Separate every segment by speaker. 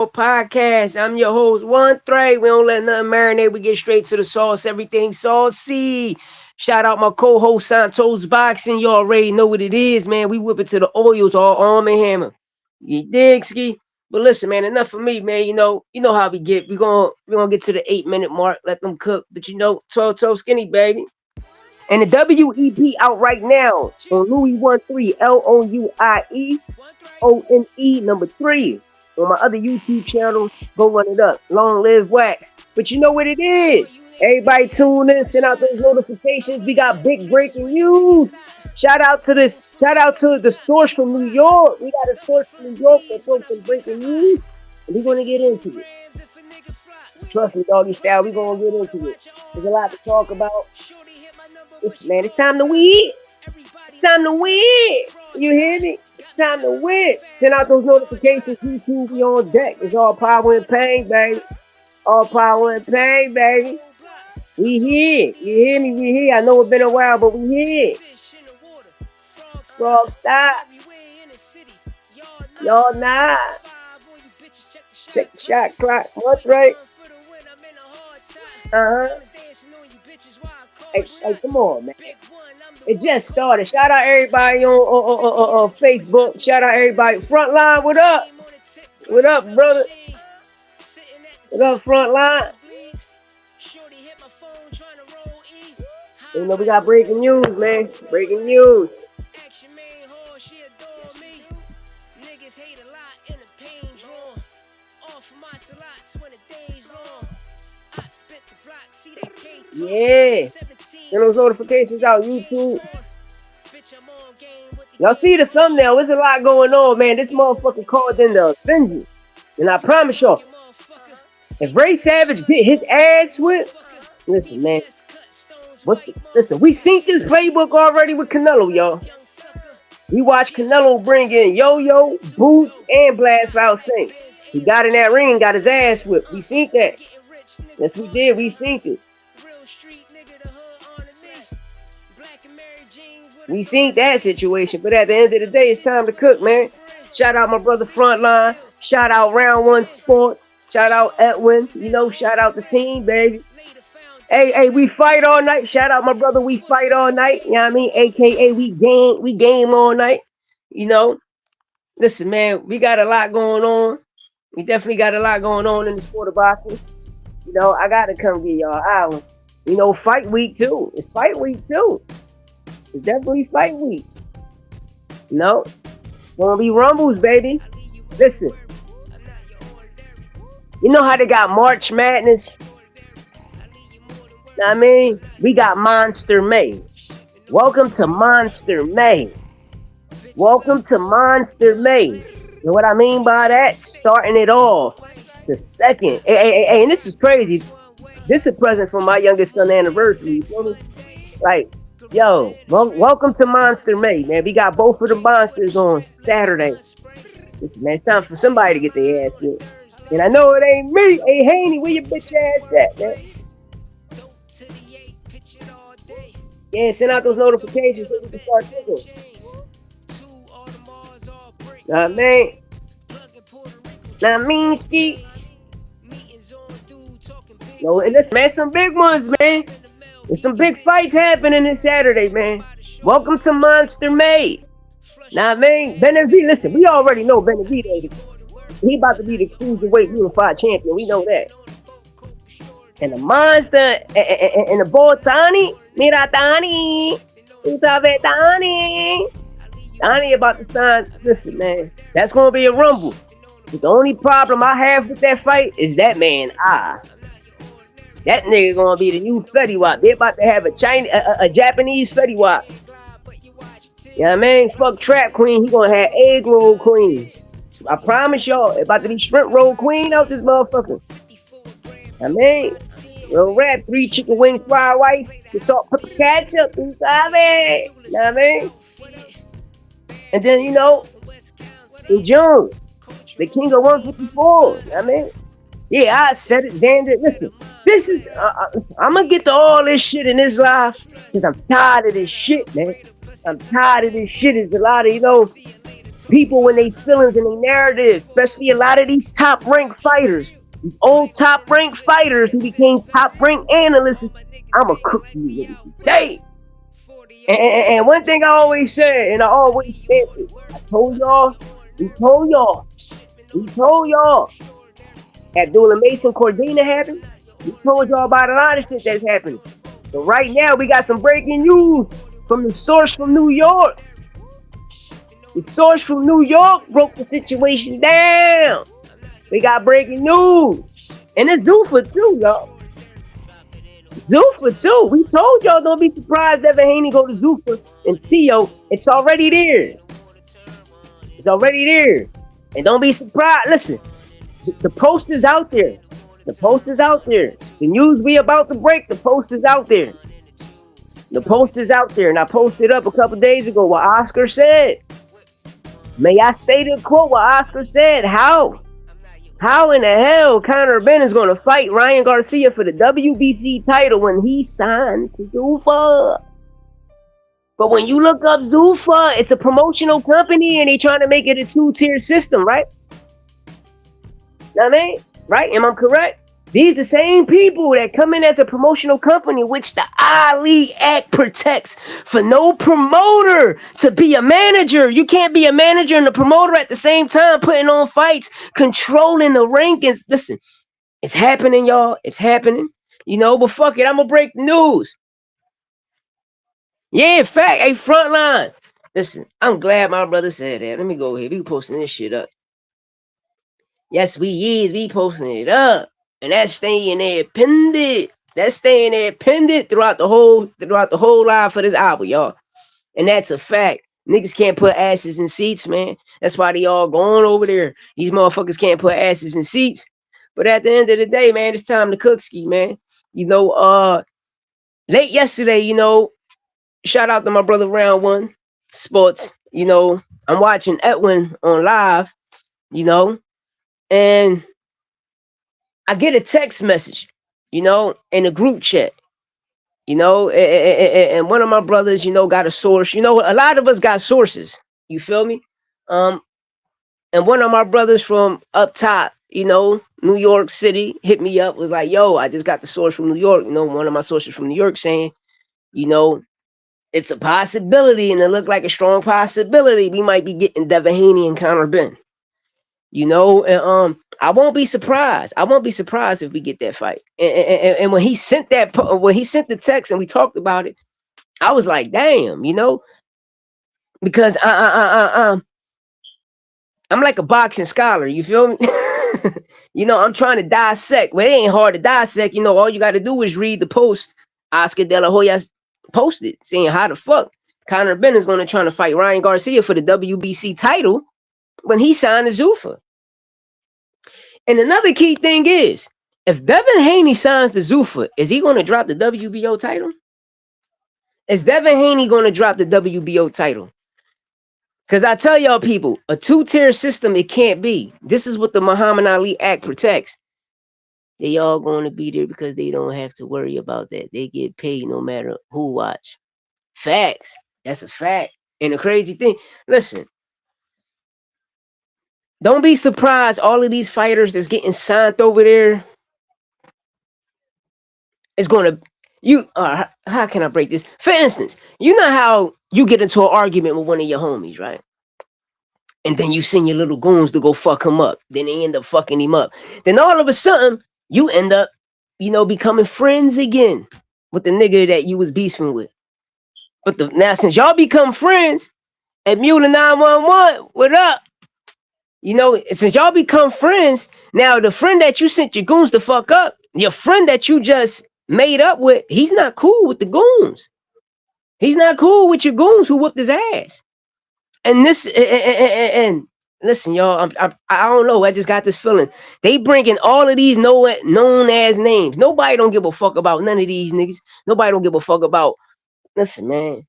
Speaker 1: Podcast. I'm your host, One Three. We don't let nothing marinate. We get straight to the sauce. Everything saucy. Shout out my co-host Santos Boxing. You already know what it is, man. We whip it to the oils, all arm and hammer. You dig, ski? But listen, man, enough for me, man. You know how we get. We gonna get to the 8 minute mark. Let them cook. But 12 skinny, baby. And the WEP out right now on Louis 13, LOUIEONE number 3. On my other YouTube channel, go run it up. Long live Wax. But you know what it is. Everybody tune in, send out those notifications. We got big breaking news. Shout out to the source from New York. We got a source from New York that broke some breaking news. And we're gonna get into it. Trust me, doggy style, we're gonna get into it. There's a lot to talk about. Listen, man, it's time to win. It's time to win. You hear me? It's time to win. Send out those notifications. YouTube, we on deck. It's all power and pain, baby. All power and pain, baby. We here. You hear me? We here. I know it's been a while, but we here. Frog, stop. Y'all not. Check the shot clock. What's right? Hey, come on, man. It just started. Shout out everybody on Facebook. Shout out everybody. Frontline, what up? What up, brother? What up, Frontline? You know, we got breaking news, man. Breaking news. Yeah. Send those notifications out, YouTube. Y'all see the thumbnail. There's a lot going on, man. This motherfucker called in the Avengers. And I promise y'all, if Ray Savage get his ass whipped, listen, man. Listen, we seen this playbook already with Canelo, y'all. We watched Canelo bring in Yo-Yo, Boots, and Blast Out Sing. He got in that ring and got his ass whipped. We seen that. Yes, we did. We seen it. We seen that situation, but at the end of the day, it's time to cook, man. Shout out my brother Frontline. Shout out Round One Sports. Shout out Edwin. Shout out the team, baby. Hey, we fight all night. Shout out my brother. We fight all night. You know what I mean? AKA we game all night. Listen, man, we got a lot going on. We definitely got a lot going on in the sport of boxing. I gotta come get y'all island. Fight week too. It's fight week too. It's definitely fight week. Gonna be rumbles, baby. Listen. You know how they got March Madness? I mean, we got Monster May. Welcome to Monster May. Welcome to Monster May. You know what I mean by that? Starting it off. The second. Hey, and this is crazy. This is a present for my youngest son's anniversary. You feel me? Like, yo, welcome to Monster May, man. We got both of the monsters on Saturday. Listen, man, it's time for somebody to get their ass hit. And I know it ain't me. Hey, Haney, where your bitch ass at, man? Yeah, send out those notifications so we can start cooking. Nah, man. Nah, mean ski. No, and listen, man, some big ones, man. There's some big fights happening this Saturday, man. Welcome to Monster May. Nah, man, Benavidez, listen, we already know Benavidez. He about to be the cruiserweight unified champion. We know that. And the monster and the boy Tani, mira Tani, tú sabes Tani. Tani about to sign. Listen, man, that's gonna be a rumble. But the only problem I have with that fight is that man. That nigga gonna be the new Fetty Wap. They about to have a Japanese Fetty Wap. You know what I mean? Fuck Trap Queen. He gonna have egg roll queen. I promise y'all, it about to be shrimp roll queen out this motherfucker. I mean, real rap, 3 chicken wing fried rice, with salt, pepper, ketchup, you know what I mean? And then, in June, the king of 154, you know what I mean? Yeah, I said it, Xander. Listen, this is, I'm gonna get to all this shit in this life, because I'm tired of this shit, man. I'm tired of this shit. It's a lot of, people when they feelings and they narratives, especially a lot of these top ranked fighters, these old top ranked fighters who became top ranked analysts. I'ma cook you with it today. And one thing I always said, and I always said it, I told y'all, we told y'all, Abdullah Mason Cordina happened. We told y'all about a lot of shit that's happening. But right now, we got some breaking news from the source from New York. The source from New York broke the situation down. We got breaking news. And it's Zuffa too, y'all. Zuffa too. We told y'all don't be surprised Evan Haney go to Zuffa and Tio. It's already there. It's already there. And don't be surprised. Listen, the post is out there. The post is out there. The news we about to break, the post is out there. The post is out there. And I posted up a couple days ago what Oscar said. May I state a quote what Oscar said? How in the hell Conor Ben is going to fight Ryan Garcia for the WBC title when he signed to Zuffa? But when you look up Zuffa, it's a promotional company and they trying to make it a two-tier system, right? Know what I mean? Right? Am I correct? These the same people that come in as a promotional company, which the Ali Act protects for no promoter to be a manager. You can't be a manager and a promoter at the same time, putting on fights, controlling the rankings. Listen, it's happening, y'all. It's happening. You know, but fuck it. I'm going to break the news. Yeah, in fact, hey, Frontline. Listen, I'm glad my brother said that. Let me go ahead. We posting this shit up. Yes, we posting it up. And that's staying there pinned. That's staying there pinned throughout the whole live for this album, y'all. And that's a fact. Niggas can't put asses in seats, man. That's why they all going over there. These motherfuckers can't put asses in seats. But at the end of the day, man, it's time to cook ski, man. You know, late yesterday, you know, shout out to my brother Round One Sports. You know, I'm watching Edwin on live, you know, and I get a text message, you know, in a group chat, you know, and one of my brothers, you know, got a source. You know, a lot of us got sources. You feel me? And one of my brothers from up top, you know, New York City, hit me up, was like, yo, I just got the source from New York. You know, one of my sources from New York saying, you know, it's a possibility, and it looked like a strong possibility. We might be getting Devin Haney and Conor Ben. You know, and I won't be surprised. I won't be surprised if we get that fight. And when he sent the text and we talked about it, I was like, damn, you know, because I'm like a boxing scholar. You feel me? You know, I'm trying to dissect. Well, it ain't hard to dissect. You know, all you got to do is read the post Oscar De La Hoya posted saying how the fuck Conor Ben is going to try to fight Ryan Garcia for the WBC title when he signed to Zuffa. And another key thing is, if Devin Haney signs to Zuffa, is he going to drop the WBO title? Is Devin Haney going to drop the WBO title? Because I tell y'all people, a two-tier system, it can't be. This is what the Muhammad Ali Act protects. They all going to be there because they don't have to worry about that. They get paid no matter who watch. Facts. That's a fact. And the crazy thing, listen, don't be surprised all of these fighters that's getting signed over there is going to, how can I break this? For instance, you know how you get into an argument with one of your homies, right? And then you send your little goons to go fuck him up. Then they end up fucking him up. Then all of a sudden, you end up, you know, becoming friends again with the nigga that you was beefing with. But now since y'all become friends, at Mule 911, what up? You know, since y'all become friends, now the friend that you sent your goons to fuck up, your friend that you just made up with, he's not cool with the goons. He's not cool with your goons who whooped his ass. And this, and listen, y'all, I don't know. I just got this feeling. They bringing all of these known as names. Nobody don't give a fuck about none of these niggas. Nobody don't give a fuck about, listen, man.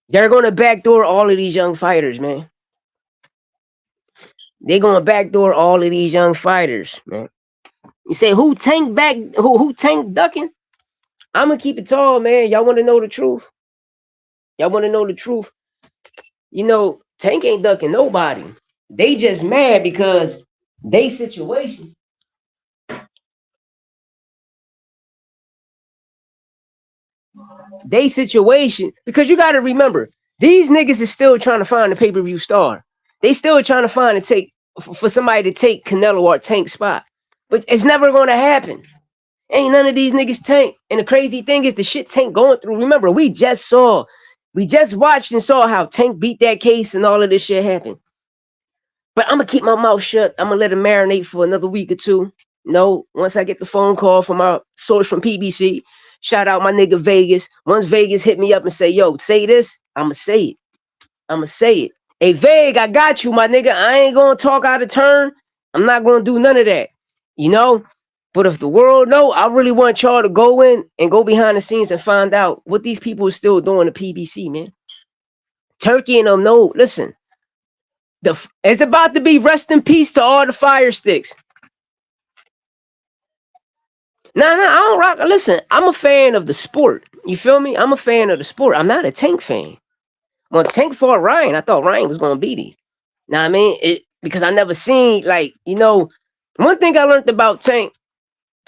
Speaker 1: They're going to backdoor all of these young fighters, man. They're going to backdoor all of these young fighters, man. You say, who tank ducking? I'm going to keep it tall, man. Y'all want to know the truth? Y'all want to know the truth? You know, Tank ain't ducking nobody. They just mad because they situation. They situation, because you got to remember, these niggas is still trying to find a pay-per-view star. They still trying to find to take for somebody to take Canelo or Tank's spot, but it's never going to happen. Ain't none of these niggas Tank. And the crazy thing is the shit Tank going through. Remember, we just watched and saw how Tank beat that case and all of this shit happened. But I'm gonna keep my mouth shut. I'm gonna let it marinate for another week or two. No, once I get the phone call from our source from PBC, shout out my nigga Vegas. Once Vegas hit me up and say, yo, say this, I'ma say it. I'ma say it. Hey, Veg, I got you, my nigga. I ain't gonna talk out of turn. I'm not gonna do none of that. You know? But if the world know, I really want y'all to go in and go behind the scenes and find out what these people are still doing to PBC, man. Turkey and them know, listen, it's about to be rest in peace to all the fire sticks. Nah, I don't rock. Listen, I'm a fan of the sport. You feel me? I'm a fan of the sport. I'm not a Tank fan. When Tank fought Ryan, I thought Ryan was gonna beat him. Now I mean, because I never seen, like, you know, one thing I learned about Tank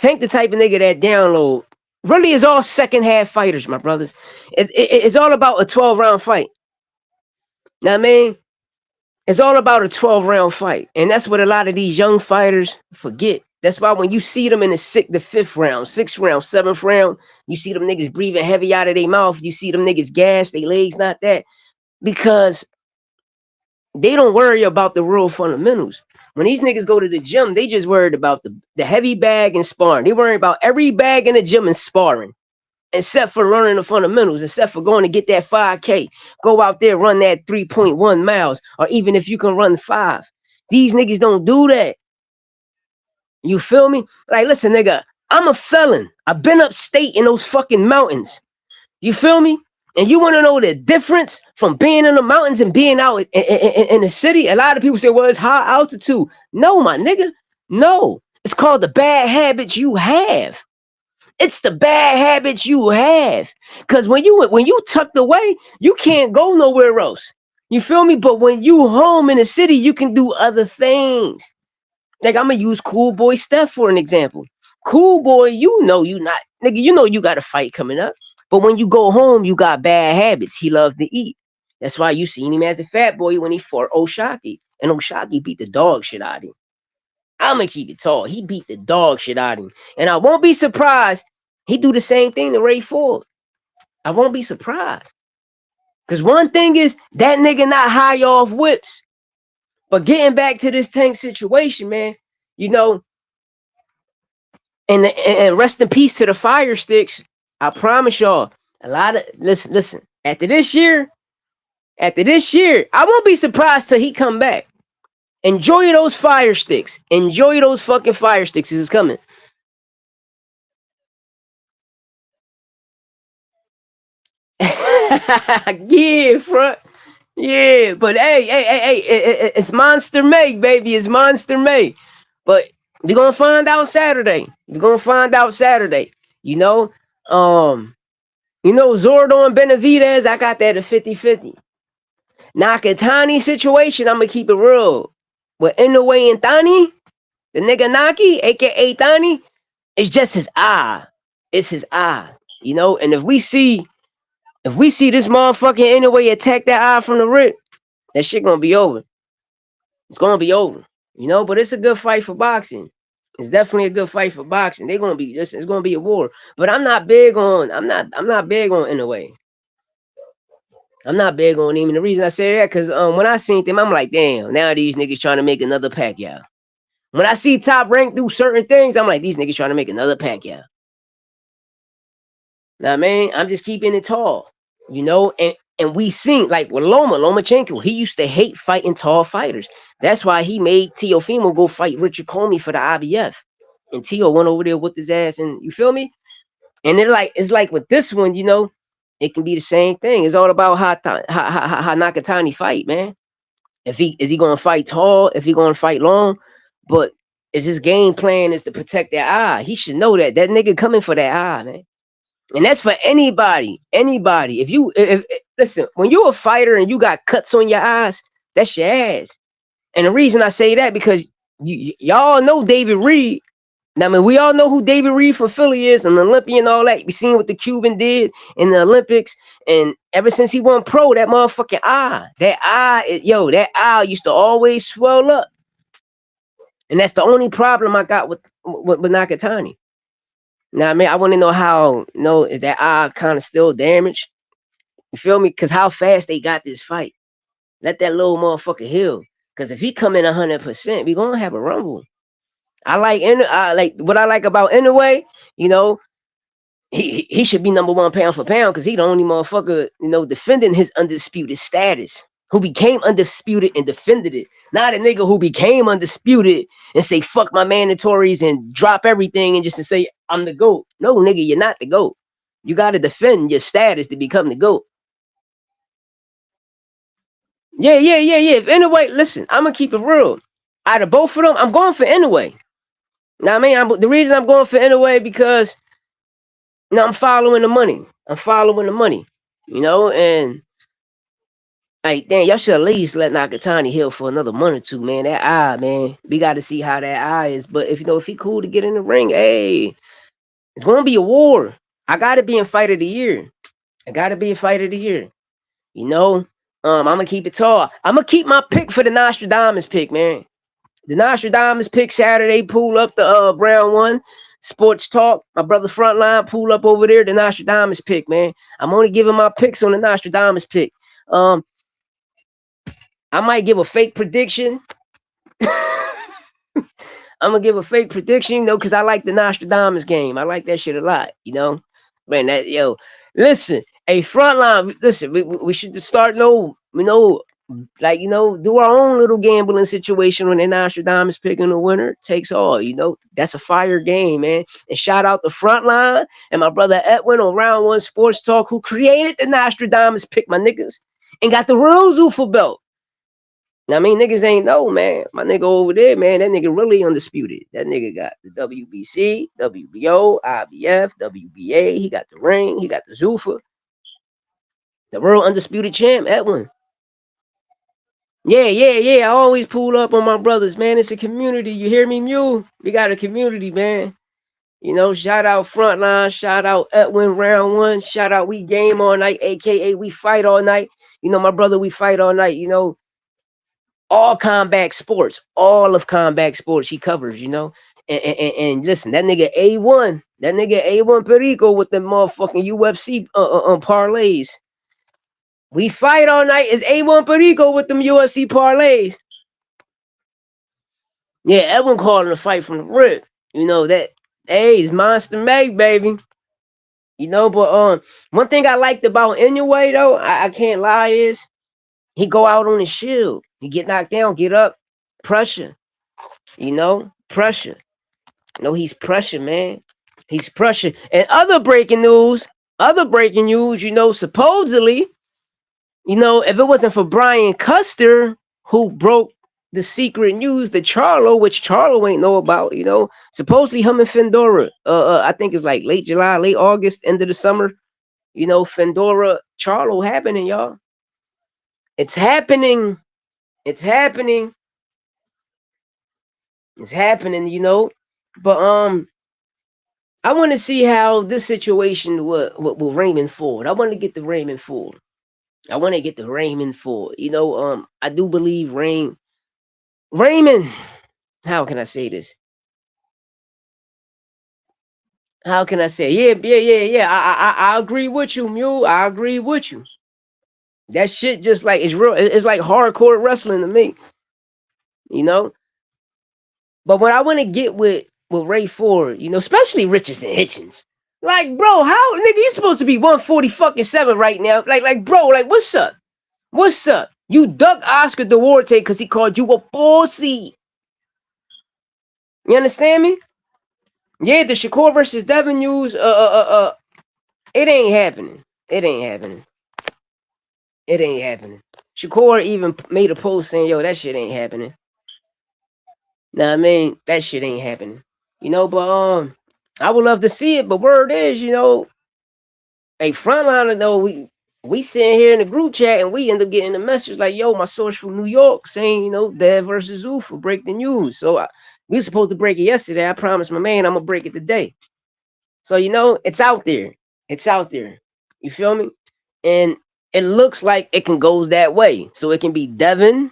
Speaker 1: the type of nigga that download really is all second half fighters, my brothers. It's all about a 12-round fight. Now I mean, it's all about a 12-round fight, and that's what a lot of these young fighters forget. That's why when you see them in the 5th round, 6th round, 7th round, you see them niggas breathing heavy out of their mouth. You see them niggas gas, their legs not that, because they don't worry about the real fundamentals. When these niggas go to the gym, they just worried about the heavy bag and sparring. They worry about every bag in the gym and sparring, except for learning the fundamentals, except for going to get that 5K. Go out there, run that 3.1 miles, or even if you can run 5. These niggas don't do that. You feel me? Like, listen, nigga, I'm a felon. I've been upstate in those fucking mountains. You feel me? And you want to know the difference from being in the mountains and being out in the city? A lot of people say, well, it's high altitude. No, my nigga. No. It's called the bad habits you have. It's the bad habits you have. Because when you tucked away, you can't go nowhere else. You feel me? But when you home in the city, you can do other things. Like, I'm going to use Cool Boy Steph for an example. Cool Boy, you know you not, nigga, you know you got a fight coming up. But when you go home, you got bad habits. He loved to eat. That's why you seen him as a fat boy when he fought Oshaki. And Oshaki beat the dog shit out of him. I'm going to keep it tall. He beat the dog shit out of him. And I won't be surprised he do the same thing to Ray Ford. I won't be surprised. Because one thing is, that nigga not high off whips. But getting back to this Tank situation, man, you know, and rest in peace to the fire sticks. I promise y'all, a lot of listen. After this year, I won't be surprised till he come back. Enjoy those fire sticks. Enjoy those fucking fire sticks. It's coming. Yeah, front. Yeah, but hey, it's Monster May, baby. It's Monster May. But we're gonna find out Saturday. You know, Zordon Benavidez, I got that at 50-50. Nakatani situation, I'm gonna keep it real. With Inoue and Tani, the nigga Naki, aka Tani, it's just his eye. It's his eye. You know, and if we see this motherfucking Inoue attack that eye from the rip, that shit gonna be over. It's gonna be over. You know, but it's a good fight for boxing. It's definitely a good fight for boxing. They're gonna be it's gonna be a war. But I'm not big on Inoue. I'm not big on him. And the reason I say that, because when I seen them, I'm like, damn, now these niggas trying to make another Pacquiao. When I see Top Rank do certain things, I'm like, these niggas trying to make another Pacquiao. Now, man, I'm just keeping it tall, you know, and we seen, like, with Lomachenko, he used to hate fighting tall fighters. That's why he made Teofimo go fight Richard Comey for the IBF. And Teo went over there with his ass, and you feel me? And it's like with this one, you know, it can be the same thing. It's all about how Nakatani fight, man. Is he gonna fight tall? If he gonna fight long? But is his game plan is to protect that eye? He should know that nigga coming for that eye, man. And that's for anybody. If listen, when you're a fighter and you got cuts on your eyes, that's your ass. And the reason I say that because y'all know David Reed. Now, I mean, we all know who David Reed from Philly is, an Olympian, all that. We seen what the Cuban did in the Olympics, and ever since he won pro, that motherfucking that eye used to always swell up, and that's the only problem I got with Nakatani. Now, I mean, I want to know how, is that eye kind of still damaged? You feel me? Because how fast they got this fight. Let that little motherfucker heal. Because if he come in 100%, we gonna have a rumble. I like what I like about Inoue. You know, he should be number one pound for pound because he the only motherfucker defending his undisputed status. Who became undisputed and defended it. Not a nigga who became undisputed and say fuck my mandatories and drop everything and just to say I'm the GOAT. No, nigga, you're not the GOAT. You got to defend your status to become the GOAT. Yeah. If Inoue, listen, I'm gonna keep it real. Out of both of them, I'm going for Inoue. Now, I mean, the reason I'm going for Inoue because I'm following the money. And like, damn, y'all should at least let Nakatani heal for another month or two, man. That eye, man, we got to see how that eye is. But if he cool to get in the ring, hey, it's gonna be a war. I gotta be in fight of the year. I'm gonna keep it tall. I'm gonna keep my pick for the Nostradamus pick, man. The Nostradamus pick Saturday. Pull up the Brown one. Sports Talk. My brother Frontline. Pull up over there. The Nostradamus pick, man. I'm only giving my picks on the Nostradamus pick. I might give a fake prediction. I'm gonna give a fake prediction, because I like the Nostradamus game. I like that shit a lot, Man, listen, hey, Frontline, listen, we should just start do our own little gambling situation when the Nostradamus picking the winner takes all. That's a fire game, man. And shout out the Frontline and my brother Edwin on Round One Sports Talk, who created the Nostradamus pick, my niggas, and got the real Zuffa belt. I mean, niggas ain't know, man. My nigga over there, man, that nigga really undisputed. That nigga got the WBC, WBO, IBF, WBA. He got the ring. He got the Zuffa. The real undisputed champ, Edwin. Yeah. I always pull up on my brothers, man. It's a community. You hear me, Mule? We got a community, man. Shout out Frontline. Shout out Edwin Round One. Shout out We Game All Night, a.k.a. We Fight All Night. My brother, We Fight All Night. All combat sports, all of combat sports he covers, and listen, that nigga A1 Perico with the motherfucking UFC parlays. We Fight All Night is A1 Perico with them UFC parlays. Yeah, Edwin calling a fight from the rip. That, hey, it's Monster May, baby. But one thing I liked about Inoue though, I can't lie, is he go out on his shield. He get knocked down, get up, pressure. Pressure. He's pressure, man. He's pressure. And other breaking news, supposedly, if it wasn't for Brian Custer, who broke the secret news that which Charlo ain't know about, supposedly him and Fendora, I think it's like late July, late August, end of the summer, Fendora, Charlo happening, y'all. It's happening. It's happening. But I want to see how this situation with Raymond Ford. I want to get the Raymond Ford. I do believe Raymond. How can I say this? How can I say? Yeah. I agree with you, Mule. I agree with you. That shit just like it's real. It's like hardcore wrestling to me. But what I want to get with Ray Ford, especially Richardson Hitchens. Like, bro, how nigga you supposed to be 147 right now? Like, bro, like, what's up? What's up? You ducked Oscar Duarte because he called you a pussy. You understand me? Yeah, the Shakur versus Devin news, it ain't happening. It ain't happening. Shakur even made a post saying, yo, that shit ain't happening. Now, I mean, that shit ain't happening. But I would love to see it, but word is, a frontliner though, we sitting here in the group chat and we end up getting a message like, yo, my source from New York saying, Dev versus Zoo for break the news. So we were supposed to break it yesterday. I promised my man I'm gonna break it today. So it's out there. It's out there. You feel me? And it looks like it can go that way. So it can be Devin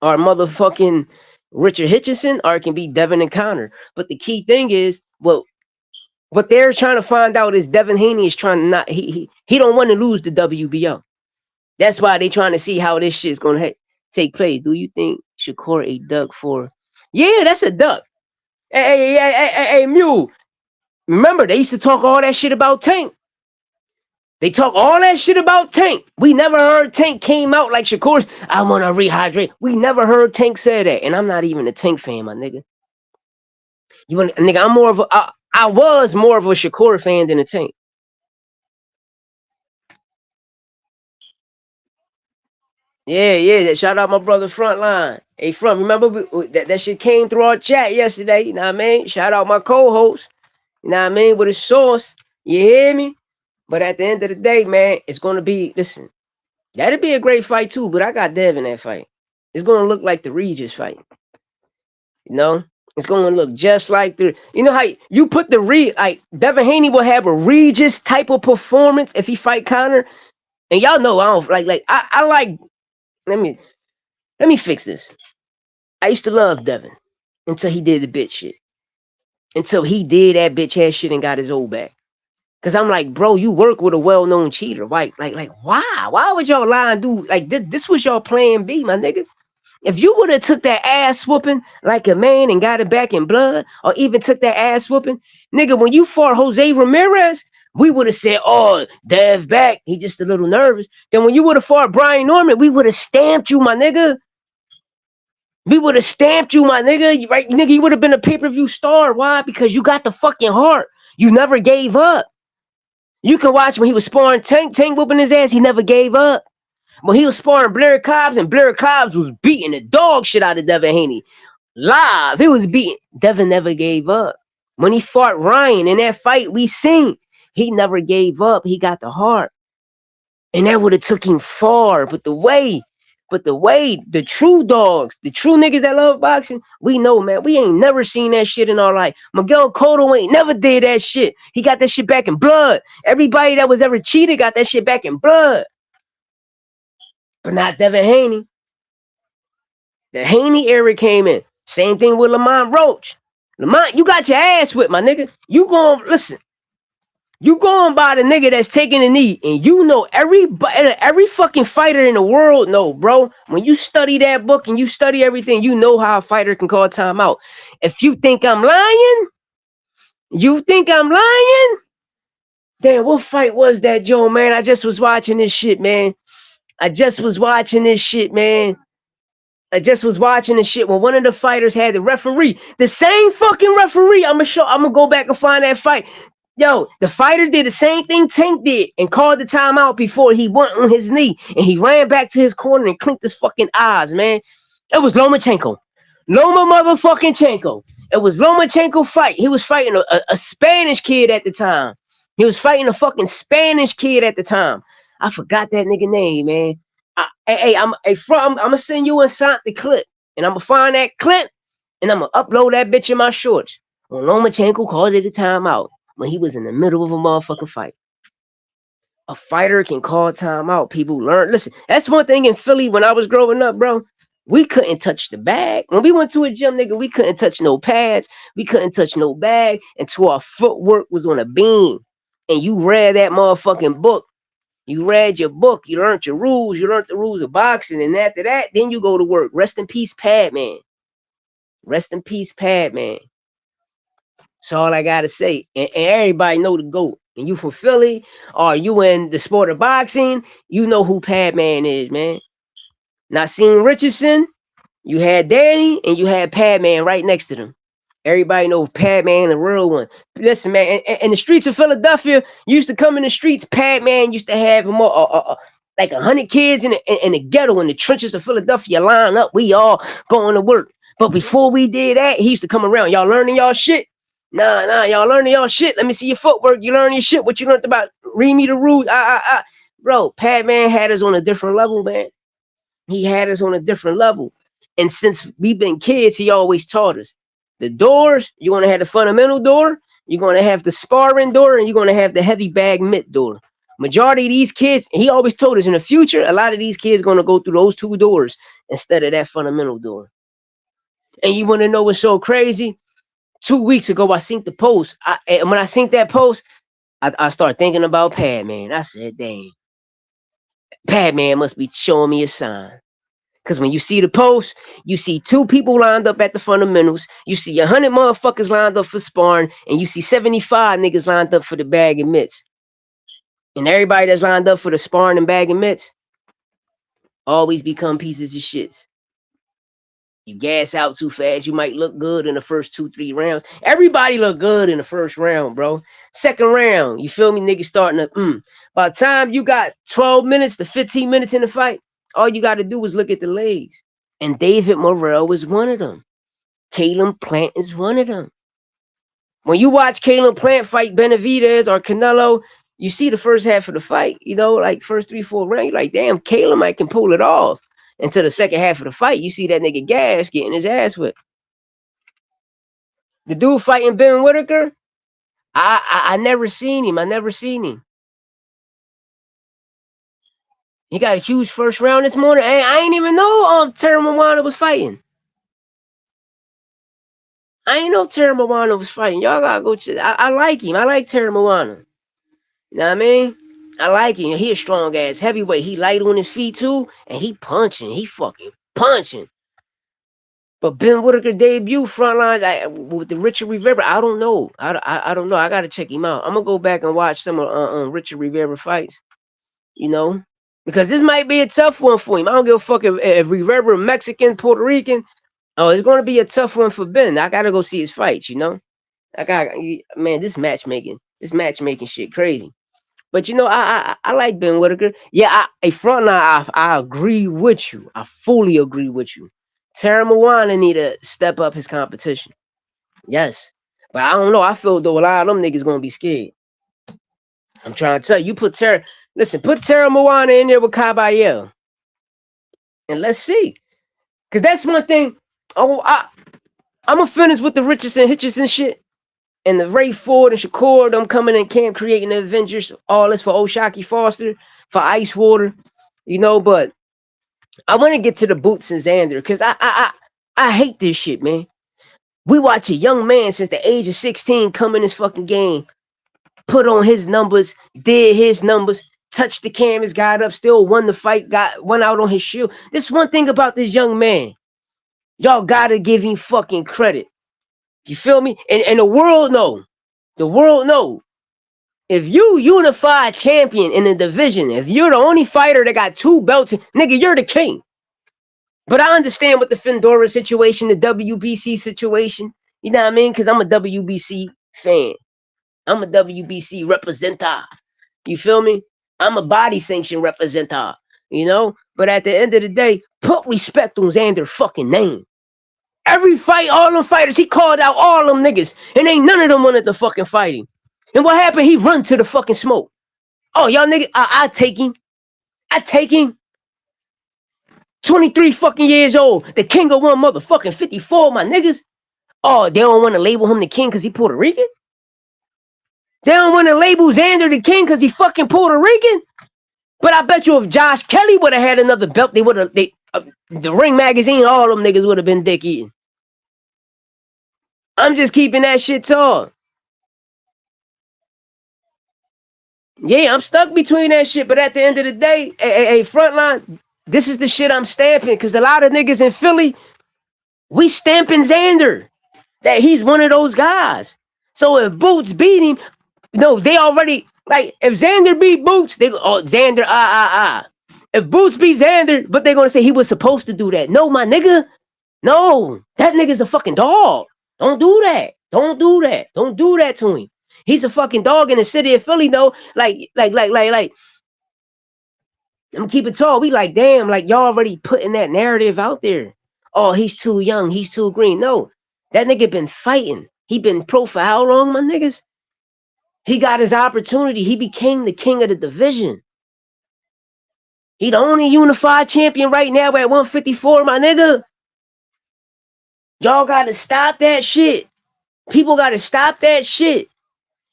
Speaker 1: or motherfucking Richard Hitchison, or it can be Devin and Connor. But the key thing is, well, what they're trying to find out is Devin Haney is trying to not he don't want to lose the WBO. That's why they trying to see how this shit's gonna take place. Do you think Shakur a duck for? Yeah, that's a duck. Hey, Mule. Remember, they used to talk all that shit about Tank. They talk all that shit about Tank. We never heard Tank came out like Shakur. I want to rehydrate. We never heard Tank say that, and I'm not even a Tank fan, my nigga. Nigga? I'm more of I was more of a Shakur fan than a Tank. Yeah. Shout out my brother Frontline. Hey, Front, remember that shit came through our chat yesterday. You know what I mean? Shout out my co-host. You know what I mean? With a source. You hear me? But at the end of the day, man, it's going to be, listen, that'd be a great fight too, but I got Dev in that fight. It's going to look like the Regis fight. It's going to look just like how you put like Devin Haney will have a Regis type of performance if he fight Connor. And y'all know I don't like I like, let me fix this. I used to love Devin until he did the bitch shit. Until he did that bitch ass shit and got his old back. Cause I'm like, bro, you work with a well-known cheater. Like why? Why would y'all lie and do like this? This was y'all plan B, my nigga. If you would have took that ass whooping like a man and got it back in blood, or even took that ass whooping, nigga, when you fought Jose Ramirez, we would have said, oh, Dev back. He just a little nervous. Then when you would have fought Brian Norman, we would have stamped you, my nigga. We would have stamped you, my nigga. Right, nigga, you would have been a pay-per-view star. Why? Because you got the fucking heart. You never gave up. You can watch when he was sparring Tank whooping his ass. He never gave up. When he was sparring Blair Cobbs, and Blair Cobbs was beating the dog shit out of Devin Haney. Live. He was beating. Devin never gave up. When he fought Ryan in that fight we seen, he never gave up. He got the heart. And that would have took him far. But the way, the true dogs, the true niggas that love boxing, we know, man, we ain't never seen that shit in our life. Miguel Cotto ain't never did that shit. He got that shit back in blood. Everybody that was ever cheated got that shit back in blood. But not Devin Haney. The Haney era came in. Same thing with Lamont Roach. Lamont, you got your ass whipped, my nigga. You listen. You going by the nigga that's taking a knee, and every fucking fighter in the world know, bro. When you study that book and you study everything, you know how a fighter can call timeout. If you think I'm lying, damn, what fight was that, Joe, man? I just was watching this shit, man. When one of the fighters had the referee, the same fucking referee. I'm gonna go back and find that fight. Yo, the fighter did the same thing Tank did and called the timeout before he went on his knee, and he ran back to his corner and clinked his fucking eyes, man. It was Lomachenko. It was Lomachenko fight. He was fighting a Spanish kid at the time. He was fighting a fucking Spanish kid at the time. I forgot that nigga name, man. I'm gonna send you inside the clip, and I'm gonna find that clip, and I'm gonna upload that bitch in my shorts. When Lomachenko called it a timeout when he was in the middle of a motherfucking fight. A fighter can call timeout. People learn. Listen, that's one thing in Philly when I was growing up, bro. We couldn't touch the bag. When we went to a gym, nigga, we couldn't touch no pads. We couldn't touch no bag until our footwork was on a beam. And you read that motherfucking book. You read your book. You learned your rules. You learned the rules of boxing. And after that, then you go to work. Rest in peace, Padman. Rest in peace, Padman. That's all I gotta say. And everybody know the GOAT. And you from Philly, or you in the sport of boxing, you know who Padman is, man. Nassim Richardson, you had Danny, and you had Padman right next to them. Everybody knows Padman, the real one. Listen, man, in the streets of Philadelphia, you used to come in the streets, Padman used to have like 100 kids in the ghetto, in the trenches of Philadelphia, line up. We all going to work. But before we did that, he used to come around. Y'all learning y'all shit? Nah, y'all learning y'all shit. Let me see your footwork. You learning your shit. What you learned about? Read me the rules. bro, Pat Man had us on a different level, man. He had us on a different level. And since we've been kids, he always taught us the doors, you're going to have the fundamental door, you're going to have the sparring door, and you're going to have the heavy bag mitt door. Majority of these kids, he always told us in the future, a lot of these kids going to go through those two doors instead of that fundamental door. And you want to know what's so crazy? 2 weeks ago, I seen the post. And when I seen that post, I started thinking about Pat Man. I said, dang, Pat Man must be showing me a sign. Because when you see the post, you see 2 people lined up at the fundamentals. You see 100 motherfuckers lined up for sparring. And you see 75 niggas lined up for the bag and mitts. And everybody that's lined up for the sparring and bag and mitts always become pieces of shits. You gas out too fast, you might look good in the first 2-3 rounds. Everybody look good in the first round, bro. Second round, you feel me? Niggas starting to By the time you got 12 minutes to 15 minutes in the fight, all you got to do is look at the legs. And David Morrell was one of them. Caleb Plant is one of them. When you watch Caleb Plant fight Benavidez or Canelo, you see the first half of the fight, you know, like first 3-4 rounds, you're like, damn, Caleb might can pull it off. Until the second half of the fight, you see that nigga Gas getting his ass whipped. The dude fighting Ben Whitaker, I never seen him. I never seen him. He got a huge first round this morning. I ain't even know Terry Moana was fighting. I ain't know Terry Moana was fighting. Y'all gotta go check. I like him. I like Terry Moana. You know what I mean? I like him. He a strong ass heavyweight. He light on his feet too, and he punching. He fucking punching. But Ben Whitaker debut frontline with the Richard Rivera, I don't know. I don't know. I gotta check him out. I'm gonna go back and watch some of Richard Rivera fights. You know, because this might be a tough one for him. I don't give a fuck if Rivera Mexican, Puerto Rican. Oh, it's gonna be a tough one for Ben. I gotta go see his fights. You know, man, this matchmaking shit crazy. But you know, I like Ben Whitaker. Yeah, a frontline. I agree with you. I fully agree with you. Terry Moana need to step up his competition. Yes. But I don't know. I feel though a lot of them niggas gonna be scared. I'm trying to tell you, put Terry Moana in there with Caballero. And let's see. Cause that's one thing. I'm gonna finish with the Hitchison shit. And the Ray Ford and Shakur, them coming in camp creating the Avengers, all this for Oshaki Foster, for Ice Water, you know, but I want to get to the Boots and Xander because I hate this shit, man. We watch a young man since the age of 16 come in this fucking game, put on his numbers, did his numbers, touched the cameras, got up, still won the fight, went out on his shield. This one thing about this young man, y'all gotta give him fucking credit. You feel me? And the world know. The world know. If you unified champion in the division, if you're the only fighter that got 2 belts, nigga, you're the king. But I understand with the Fendora situation, the WBC situation. You know what I mean? Because I'm a WBC fan. I'm a WBC representative. You feel me? I'm a body sanction representative. You know? But at the end of the day, put respect on Xander's fucking name. Every fight, all them fighters, he called out all them niggas. And ain't none of them wanted to fucking fight him. And what happened? He run to the fucking smoke. Oh, y'all niggas, I take him. I take him. 23 fucking years old. The king of one motherfucking 54, my niggas. Oh, they don't want to label him the king because he Puerto Rican? They don't want to label Xander the king because he fucking Puerto Rican? But I bet you if Josh Kelly would have had another belt, they would have, the Ring magazine, all them niggas would have been dick eating. I'm just keeping that shit tall. Yeah, I'm stuck between that shit, but at the end of the day, a frontline, this is the shit I'm stamping, because a lot of niggas in Philly, we stamping Xander, that he's one of those guys. So if Boots beat him, no, they already, like, if Xander beat Boots, they go, oh, Xander, If Boots beat Xander, but they're going to say he was supposed to do that. No, my nigga, no, that nigga's a fucking dog. Don't do that. Don't do that. Don't do that to him. He's a fucking dog in the city of Philly, though. Like. I'm gonna keep it tall. We like, damn, like y'all already putting that narrative out there. Oh, he's too young. He's too green. No, that nigga been fighting. He been pro for how long, my niggas? He got his opportunity. He became the king of the division. He the only unified champion right now at 154, my nigga. Y'all gotta stop that shit. People gotta stop that shit.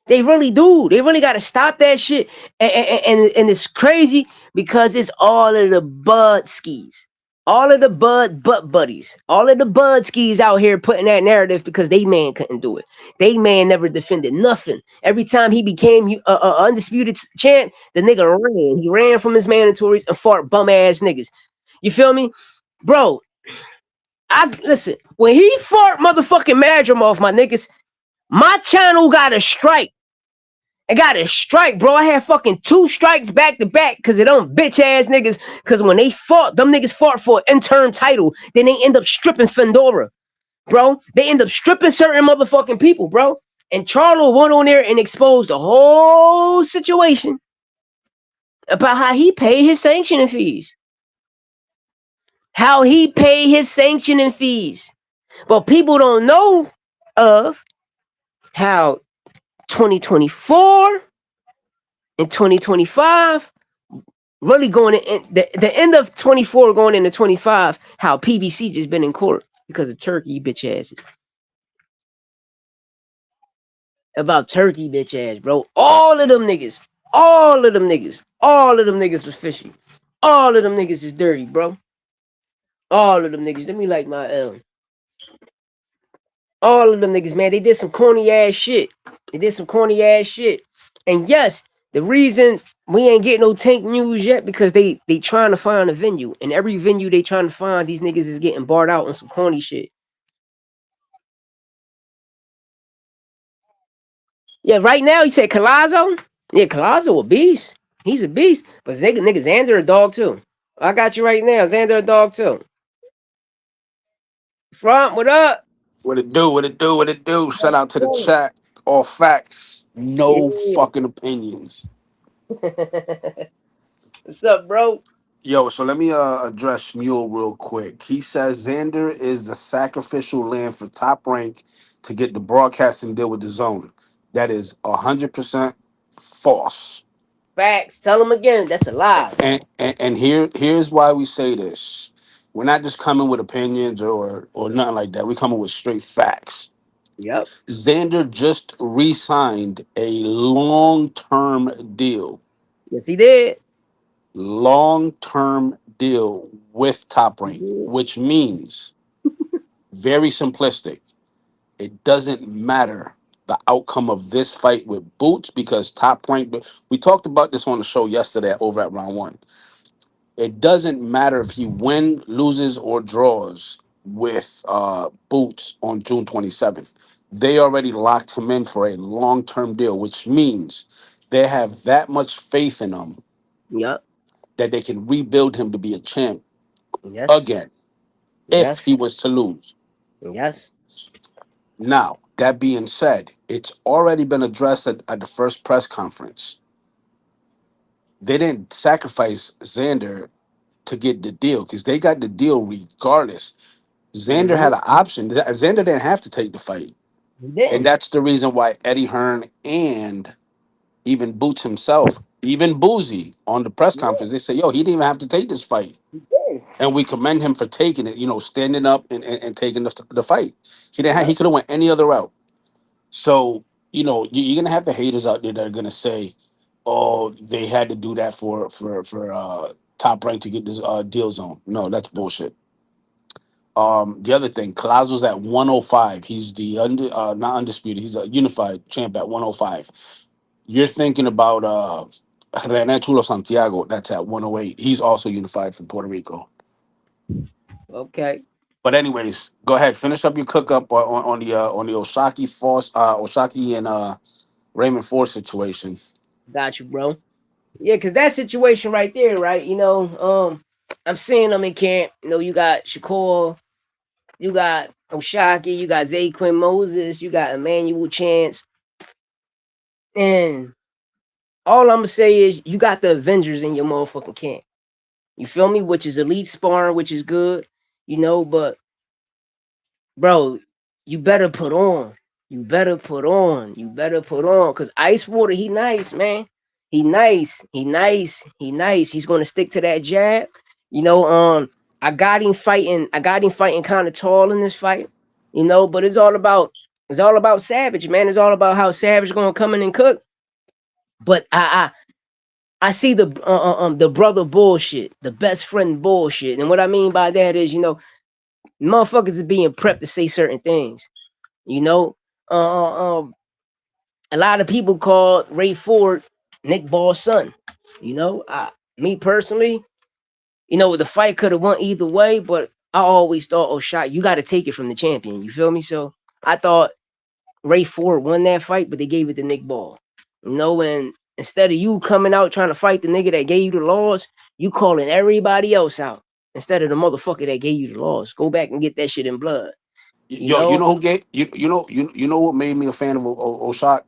Speaker 1: They really do. They really gotta stop that shit. And it's crazy because it's all of the bud skis. All of the bud butt buddies. All of the bud skis out here putting that narrative because they man couldn't do it. They man never defended nothing. Every time he became a undisputed champ, the nigga ran. He ran from his mandatories and fought bum ass niggas. You feel me? Bro, I listen, when he fought motherfucking Madrimov, my niggas, my channel got a strike. I got a strike, bro. I had fucking 2 strikes back to back because of them bitch ass niggas. Because when they fought, them niggas fought for an interim title. Then they end up stripping Fedora, bro. They end up stripping certain motherfucking people, bro. And Charlo went on there and exposed the whole situation about how he paid his sanctioning fees. How he paid his sanctioning fees. But people don't know of how 2024 and 2025 really going in the end of 24 going into 25, how PBC just been in court because of Turkey bitch asses. About Turkey bitch ass, bro. All of them niggas. All of them niggas. All of them niggas was fishy. All of them niggas is dirty, bro. All of them niggas. Let me like my all of them niggas, man, they did some corny ass shit. They did some corny ass shit. And yes, the reason we ain't getting no tank news yet because they trying to find a venue. And every venue they trying to find, these niggas is getting barred out on some corny shit. Yeah, right now he said Colazo. Yeah, Colazo a beast. He's a beast. But nigga Xander a dog too. I got you right now. Xander a dog too. Front, what up?
Speaker 2: What it do? What it do? What it do? Shout out to the chat. All facts, no
Speaker 1: Yeah.
Speaker 2: fucking opinions.
Speaker 1: What's up, bro?
Speaker 2: Yo, so let me address Mule real quick. He says Xander is the sacrificial lamb for Top Rank to get the broadcasting deal with the zone. That is 100% false.
Speaker 1: Facts. Tell him again. That's a lie.
Speaker 2: And here's why we say this. We're not just coming with opinions or nothing like that. We're coming with straight facts.
Speaker 1: Yep.
Speaker 2: Xander just re-signed a long-term deal.
Speaker 1: Yes, he did.
Speaker 2: Long-term deal with Top
Speaker 1: He
Speaker 2: Rank,
Speaker 1: did.
Speaker 2: which means very simplistic. It doesn't matter the outcome of this fight with Boots because Top Rank. We talked about this on the show yesterday over at round one. It doesn't matter if he wins, loses, or draws with Boots on June 27th. They already locked him in for a long-term deal, which means they have that much faith in him
Speaker 1: Yep.
Speaker 2: that they can rebuild him to be a champ
Speaker 1: Yes.
Speaker 2: again if he
Speaker 1: Yes.
Speaker 2: was to lose.
Speaker 1: Yes.
Speaker 2: Now, that being said, it's already been addressed at the first press conference. They didn't sacrifice Xander to get the deal because they got the deal regardless. Xander
Speaker 1: Mm-hmm.
Speaker 2: had an option. Xander didn't have to take the fight.
Speaker 1: He
Speaker 2: And
Speaker 1: didn't.
Speaker 2: that's the reason why Eddie Hearn and even Boots himself, even Boozy on the press
Speaker 1: Yeah,
Speaker 2: conference, they say, yo, he didn't even have to take this fight.
Speaker 1: he did.
Speaker 2: And we commend him for taking it, standing up and taking the fight. He
Speaker 1: Yep.
Speaker 2: could have went any other route. So, you're gonna have the haters out there that are gonna say, oh, they had to do that for Top Rank to get this deal zone. No, that's bullshit. The other thing, Colazo's at 105. He's the not undisputed. He's a unified champ at 105. You're thinking about René Chulo Santiago. That's at 108. He's also unified from Puerto Rico.
Speaker 1: Okay.
Speaker 2: But anyways, go ahead. Finish up your cook up on the Osaki Force, Osaki and Raymond Force situation.
Speaker 1: Got you, bro. Yeah, cause that situation right there, right? I'm seeing them in camp. You got Shakur, you got Oshaki, you got Zaquin Moses, you got Emmanuel Chance, and all I'm gonna say is you got the Avengers in your motherfucking camp. You feel me? Which is elite sparring, which is good, but bro, you better put on. You better put on. You better put on. Cause Ice Water, he nice, man. He nice. He nice. He nice. He's gonna stick to that jab. You know, I got him fighting. I got him fighting kind of tall in this fight. You know, but it's all about Savage, man. It's all about how Savage gonna come in and cook. But I see the brother bullshit, the best friend bullshit, and what I mean by that is, you know, motherfuckers is being prepped to say certain things. You know, a lot of people call Ray Ford Nick Ball's son. You know, me personally, you know, the fight could have went either way, but I always thought, oh, shot, you got to take it from the champion. You feel me? So I thought Ray Ford won that fight, but they gave it to Nick Ball. You know, and instead of you coming out trying to fight the nigga that gave you the loss, you calling everybody else out instead of the motherfucker that gave you the loss. Go back and get that shit in blood. You
Speaker 2: Yo, you
Speaker 1: know?
Speaker 2: know who gave you know what made me a fan of O'Shaq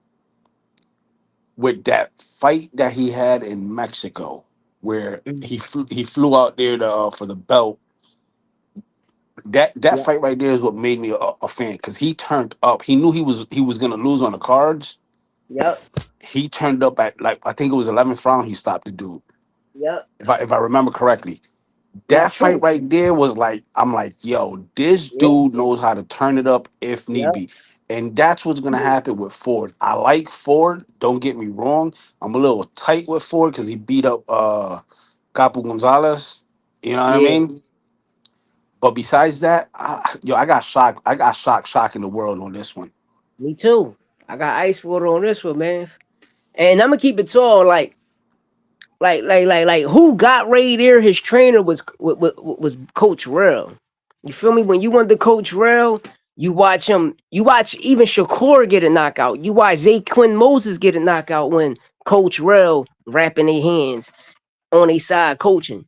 Speaker 2: with that fight that he had in Mexico, where
Speaker 1: Mm,
Speaker 2: he flew out there to, for the belt. That
Speaker 1: yep,
Speaker 2: fight right there is what made me a fan because he turned up. He knew he was gonna lose on the cards.
Speaker 1: yep,
Speaker 2: He turned up at like I think it was 11th round. He stopped the dude.
Speaker 1: yep.
Speaker 2: If I remember correctly,
Speaker 1: Not
Speaker 2: that fight
Speaker 1: true.
Speaker 2: right there was like I'm like, yo, this
Speaker 1: Yep,
Speaker 2: dude knows how to turn it up if need
Speaker 1: yep.
Speaker 2: be. And that's what's gonna happen with Ford. I like Ford, don't get me wrong. I'm a little tight with Ford because he beat up Capo Gonzalez. You know what I
Speaker 1: Yeah,
Speaker 2: mean? But besides that, I got shocked. I got shocking the world on this one.
Speaker 1: me too. I got ice water on this one, man. And I'm gonna keep it tall, like who got Ray there? His trainer was Coach Rell. You feel me? When you went to Coach Rell, you watch him. You watch even Shakur get a knockout. You watch Zay Quinn Moses get a knockout when Coach Rell wrapping their hands on their side coaching.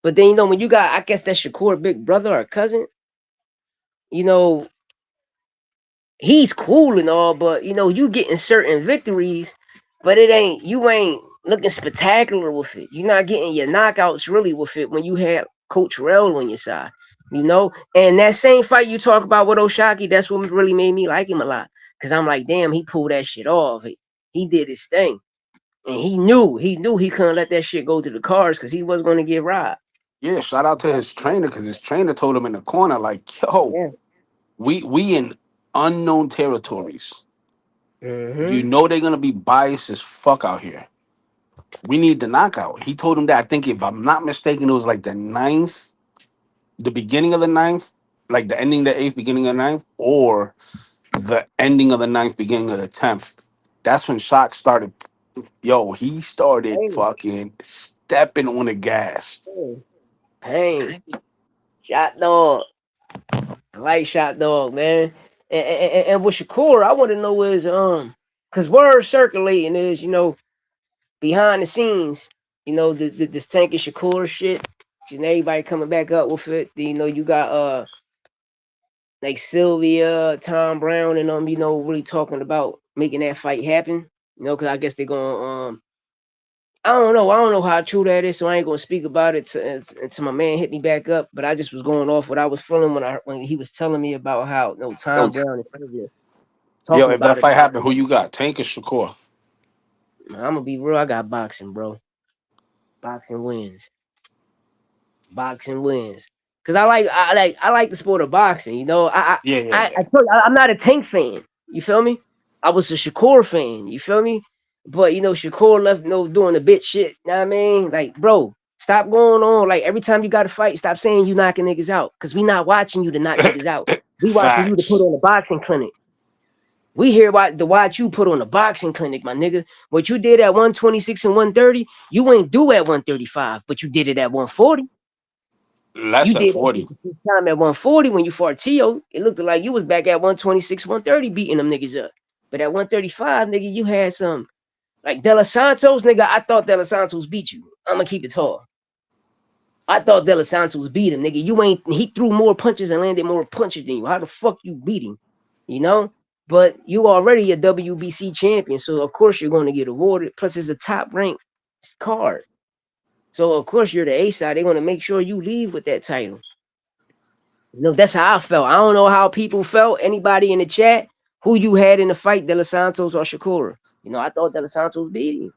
Speaker 1: But then you know when you got, I guess that's Shakur big brother or cousin. You know he's cool and all, but you know, you getting certain victories, but you ain't looking spectacular with it. You're not getting your knockouts really with it when you have Coach Rell on your side. You know, and that same fight you talk about with Oshaki, that's what really made me like him a lot. Cause I'm like, damn, he pulled that shit off. He did his thing, and he knew he couldn't let that shit go to the cards because he was going to get robbed.
Speaker 2: Yeah, shout out to his trainer because his trainer told him in the corner, like, yo,
Speaker 1: Yeah.
Speaker 2: we in unknown territories. You
Speaker 1: Mm-hmm.
Speaker 2: know they're gonna be biased as fuck out here. We need the knockout. He told him that I think if I'm not mistaken, it was like the ninth, the beginning of the ninth, like the ending of the eighth, beginning of the ninth, or the ending of the ninth, beginning of the 10th. That's when Shock started. Yo, he started
Speaker 1: Pain,
Speaker 2: fucking stepping on the gas.
Speaker 1: pain, pain. Shot dog. I like Shot Dog, man. And with Shakur, I want to know is cause word circulating is, you know, behind the scenes, you know, this Tank and Shakur shit. And everybody coming back up with it. You know, you got like Sylvia, Tom Brown, and you know, really talking about making that fight happen. You know, cause I guess they're gonna I don't know how true that is, so I ain't gonna speak about it until my man hit me back up. But I just was going off what I was feeling when he was telling me about how no Tom Brown and Sylvia
Speaker 2: Yo,
Speaker 1: talking
Speaker 2: if that
Speaker 1: about it.
Speaker 2: fight happened, who you got? Tank or Shakur?
Speaker 1: I'm gonna be real. I got boxing, bro. Boxing wins. Boxing wins. Cause I like the sport of boxing. You know,
Speaker 2: Yeah, yeah,
Speaker 1: I
Speaker 2: yeah.
Speaker 1: told you, I'm not a Tank fan. You feel me? I was a Shakur fan. You feel me? But you know, Shakur left doing the bitch shit. You know what I mean? Like, bro, stop going on. Like every time you got to fight, stop saying you knocking niggas out. Cause we not watching you to knock niggas out. We watching you to put
Speaker 2: Facts.
Speaker 1: on a boxing clinic. We here to watch you put on a boxing clinic, my nigga. What you did at 126 and 130, you ain't do at 135, but you did it at 140.
Speaker 2: Less
Speaker 1: You
Speaker 2: at
Speaker 1: did that
Speaker 2: 40.
Speaker 1: shit the first time at 140 when you fought Tio. It looked like you was back at 126, 130 beating them niggas up. But at 135, nigga, you had some like De Los Santos, nigga. I thought De Los Santos beat you. I'ma keep it tall. I thought De Los Santos beat him, nigga. You ain't he threw more punches and landed more punches than you. How the fuck you beat him? You know? But you already a WBC champion, so of course you're gonna get awarded. Plus it's a top ranked card. So of course you're the A side. They're gonna make sure you leave with that title. You know, that's how I felt. I don't know how people felt. Anybody in the chat, who you had in the fight, De Los Santos or Shakur? You know, I thought De Los Santos beat him.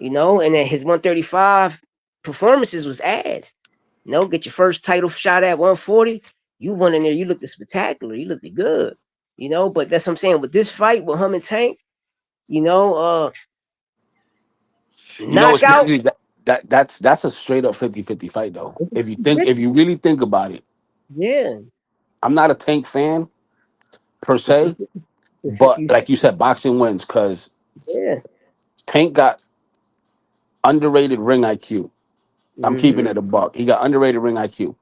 Speaker 1: And then his 135 performances was ass. Get your first title shot at 140. You went in there, you looked spectacular, you looked good. But that's what I'm saying. With this fight with him and Tank, you know, uh
Speaker 2: You know what's
Speaker 1: knockout.
Speaker 2: crazy? That's a straight up 50-50 fight though. If you really think about it,
Speaker 1: Yeah,
Speaker 2: I'm not a Tank fan per
Speaker 1: it's a,
Speaker 2: se,
Speaker 1: it's a
Speaker 2: but
Speaker 1: 50.
Speaker 2: like you said, boxing wins because
Speaker 1: Yeah.
Speaker 2: Tank got underrated ring IQ. I'm keeping
Speaker 1: Hmm.
Speaker 2: it a buck. He got underrated ring IQ.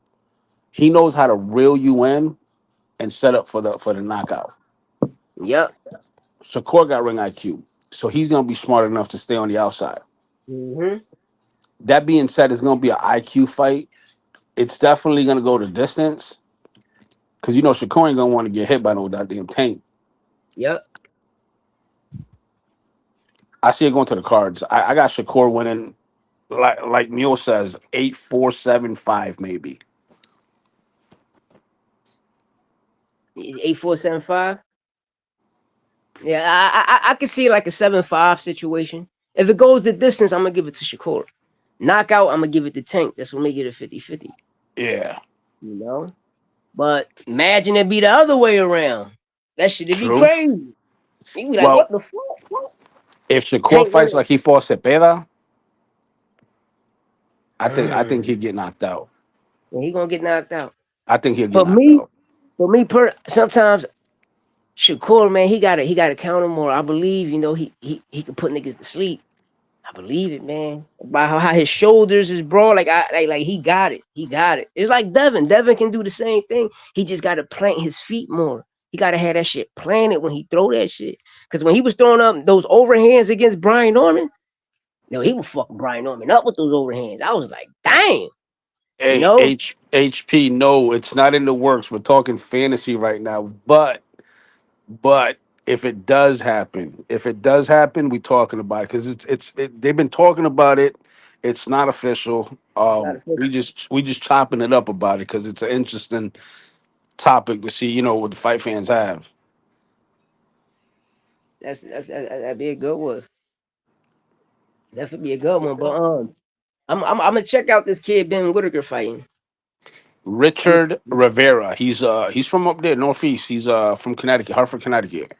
Speaker 2: He knows how to reel you in and set up for the knockout.
Speaker 1: Yep.
Speaker 2: Shakur got ring IQ, so he's gonna be smart enough to stay on the outside.
Speaker 1: Hmm.
Speaker 2: That being said, it's gonna be an IQ fight. It's definitely gonna go the distance because Shakur ain't gonna want to get hit by no goddamn Tank.
Speaker 1: Yep.
Speaker 2: I see it going to the cards. I got Shakur winning, like Neil says, 8-4-7-5 maybe.
Speaker 1: 8475. Yeah, I can see like a 7-5 situation. If it goes the distance, I'm gonna give it to Shakur. Knockout, I'm gonna give it to Tank. That's what make it a 50-50.
Speaker 2: Yeah,
Speaker 1: You know? But imagine it be the other way around. That shit'd be
Speaker 2: true.
Speaker 1: crazy. You be like,
Speaker 2: Well,
Speaker 1: what the fuck? What?
Speaker 2: if Shakur
Speaker 1: Tank
Speaker 2: fights
Speaker 1: winning.
Speaker 2: like he fought Cepeda, I think
Speaker 1: Mm.
Speaker 2: he'd get knocked out.
Speaker 1: And he gonna get knocked out.
Speaker 2: I think he'll get
Speaker 1: For
Speaker 2: knocked
Speaker 1: me,
Speaker 2: out.
Speaker 1: sometimes Shakur, man, he gotta count him more. I believe, he can put niggas to sleep. I believe it, man. By how his shoulders is broad, like he got it. He got it. It's like Devin. Devin can do the same thing. He just gotta plant his feet more. He gotta have that shit planted when he throw that shit. Cause when he was throwing up those overhands against Brian Norman, he was fucking Brian Norman up with those overhands. I was like, damn, you
Speaker 2: Hey,
Speaker 1: know.
Speaker 2: HP, no, it's not in the works. We're talking fantasy right now, but if it does happen, we talking about it because they've been talking about it. It's not official.
Speaker 1: Not
Speaker 2: We
Speaker 1: official.
Speaker 2: just chopping it up about it because it's an interesting topic to see. What the fight fans have.
Speaker 1: That'd be a good one. Definitely be a good one. But I'm gonna check out this kid Ben Whitaker fighting. I'm
Speaker 2: Richard Rivera. He's from up there northeast. He's from Connecticut, Hartford, Connecticut.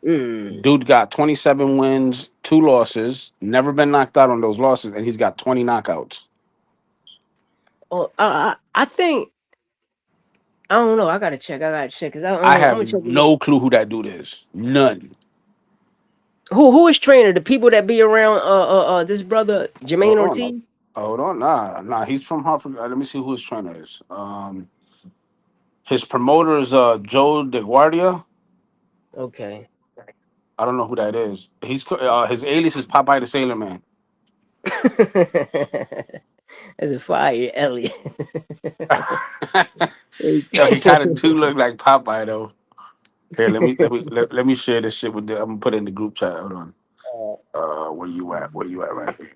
Speaker 1: mm.
Speaker 2: Dude got 27 wins, 2 losses. Never been knocked out on those losses, and he's got 20 knockouts.
Speaker 1: Oh, I think I don't know. I gotta check. I gotta check because
Speaker 2: I
Speaker 1: I'm
Speaker 2: have
Speaker 1: gonna check him out.
Speaker 2: no clue who that dude is. None.
Speaker 1: Who is trainer? The people that be around this brother Jermaine
Speaker 2: Hold on.
Speaker 1: Ortiz.
Speaker 2: Hold on. Nah. He's from Hartford. Let me see who his trainer is. His promoter is Joe DeGuardia.
Speaker 1: Okay.
Speaker 2: I don't know who that is. His alias is Popeye the Sailor Man.
Speaker 1: That's a fire, Elliot.
Speaker 2: Yo, he kind of do look like Popeye though. Here, let me share this shit with. I'm gonna put it in the group chat. Hold on. Where you at? Where you at? Right here.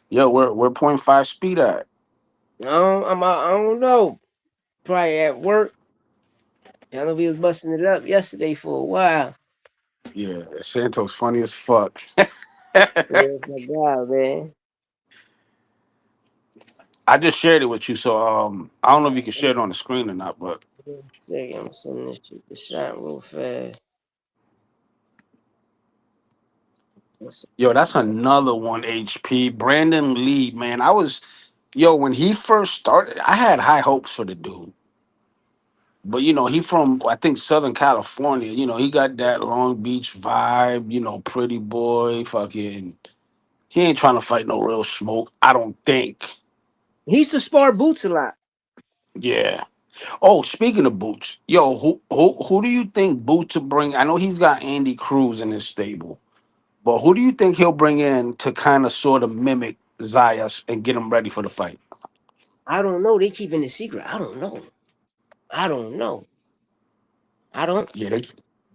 Speaker 2: Yo, we're point .5 speed at.
Speaker 1: I don't know. Probably at work. I know he was busting it up yesterday for a while.
Speaker 2: Yeah, Santos funny as fuck.
Speaker 1: Yeah, my God, man.
Speaker 2: I just shared it with you, so I don't know if you can share it on the screen or not, but
Speaker 1: I'm sending this shit to shot real fast.
Speaker 2: yo, that's another one HP. Brandon Lee, man. When he first started, I had high hopes for the dude. But he from I think Southern California. He got that Long Beach vibe, pretty boy, fucking he ain't trying to fight no real smoke, I don't think.
Speaker 1: He used to spar boots a lot.
Speaker 2: Yeah. Oh, speaking of Boots, yo, who do you think Boots will bring? I know he's got Andy Cruz in his stable, but who do you think he'll bring in to kind of sort of mimic Zayas and get him ready for the fight?
Speaker 1: I don't know. They keeping it secret. I don't know. I don't know. I don't.
Speaker 2: Yeah,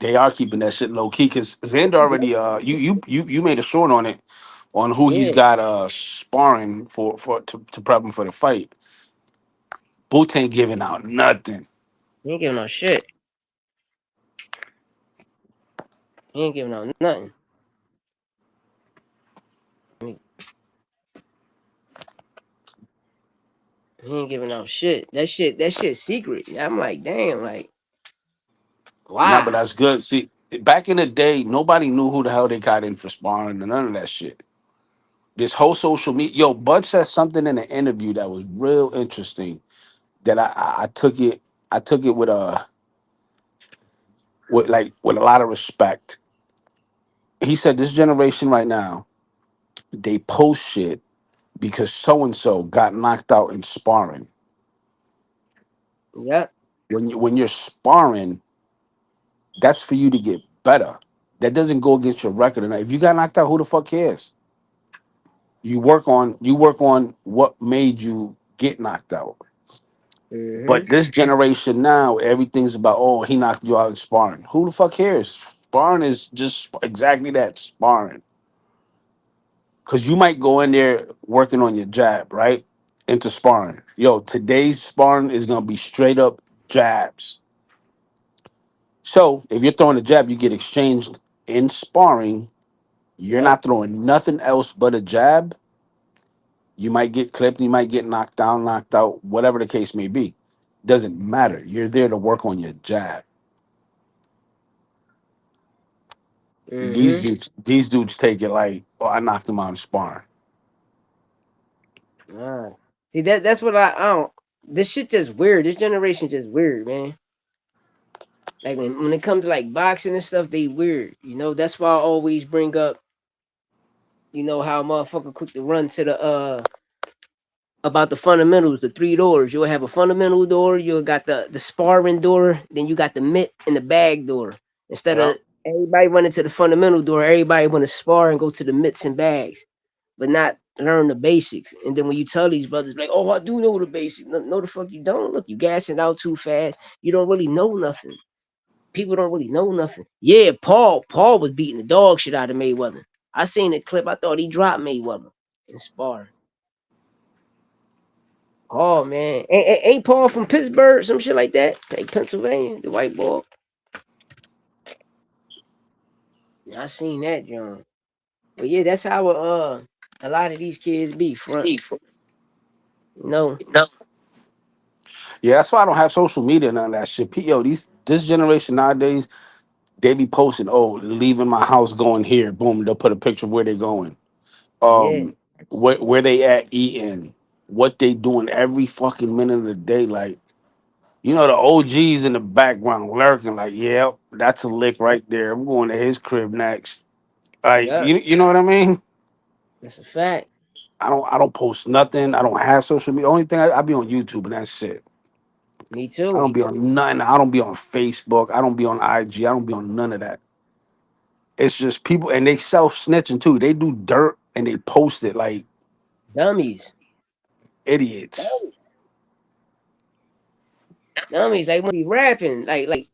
Speaker 2: they are keeping that shit low key because Xander already you made a short on it on who he's
Speaker 1: Yeah,
Speaker 2: got sparring to prep him for the fight. Boots ain't giving out nothing.
Speaker 1: he ain't giving no shit. He ain't giving out nothing. He ain't giving out shit. That shit secret. I'm like, damn, like,
Speaker 2: Nah, but
Speaker 1: wow.
Speaker 2: that's good. See, back in the day, nobody knew who the hell they got in for sparring and none of that shit. This whole social media, yo, Bud said something in an interview that was real interesting. That I took it, I took it with a lot of respect. He said this generation right now, they post shit because so and so got knocked out in sparring.
Speaker 1: Yep.
Speaker 2: When you're sparring, that's for you to get better. That doesn't go against your record. And if you got knocked out, who the fuck cares? You work on what made you get knocked out. But
Speaker 1: Mm-hmm.
Speaker 2: this generation now, everything's about, oh, he knocked you out in sparring. Who the fuck cares? Sparring is just exactly that, sparring. Because you might go in there working on your jab, right? Into sparring. Yo, today's sparring is gonna be straight up jabs. So if you're throwing a jab, you get exchanged in sparring. You're
Speaker 1: Yep.
Speaker 2: not throwing nothing else but a jab. You might get clipped, you might get knocked down, knocked out, whatever the case may be. Doesn't matter. You're there to work on your jab.
Speaker 1: Mm-hmm.
Speaker 2: These dudes take it like, oh, I knocked him out in sparring.
Speaker 1: Ah. See that's what I don't. This shit just weird. This generation just weird, man. Like when it comes to like boxing and stuff, they weird. That's why I always bring up, how a motherfucker quick to run to the about the fundamentals, the three doors. You'll have a fundamental door, you got the sparring door, then you got the mitt and the bag door. Instead
Speaker 2: Yep.
Speaker 1: of everybody running to the fundamental door, everybody want to spar and go to the mitts and bags, but not learn the basics. And then when you tell these brothers, like, oh, I do know the basics. No, the fuck you don't. Look, you gassing out too fast. You don't really know nothing. People don't really know nothing. Yeah, Paul was beating the dog shit out of Mayweather. I seen the clip. I thought he dropped Mayweather in sparring. Oh man, ain't Paul from Pittsburgh, some shit like that, like Pennsylvania, the white boy. Yeah, I seen that, John. But yeah, that's how a lot of these kids be front. No,
Speaker 2: Yeah, that's why I don't have social media and none of that shit. Yo, this generation nowadays, they be posting, oh, leaving my house going here. Boom, they'll put a picture of where they're going.
Speaker 1: yeah,
Speaker 2: Um, where they at eating, what they doing every fucking minute of the day. Like, the OGs in the background lurking, like, yeah, that's a lick right there. I'm going to his crib next. Like,
Speaker 1: yeah,
Speaker 2: you know what I mean?
Speaker 1: that's a fact.
Speaker 2: I don't post nothing. I don't have social media. Only thing I be on YouTube and that's it.
Speaker 1: Me
Speaker 2: I
Speaker 1: too.
Speaker 2: don't be on nothing. I don't be on Facebook. I don't be on IG. I don't be on none of that. It's just people and they self snitching too. They do dirt and they post it like
Speaker 1: Dummies,
Speaker 2: idiots.
Speaker 1: dummies, dummies. Like when be rapping,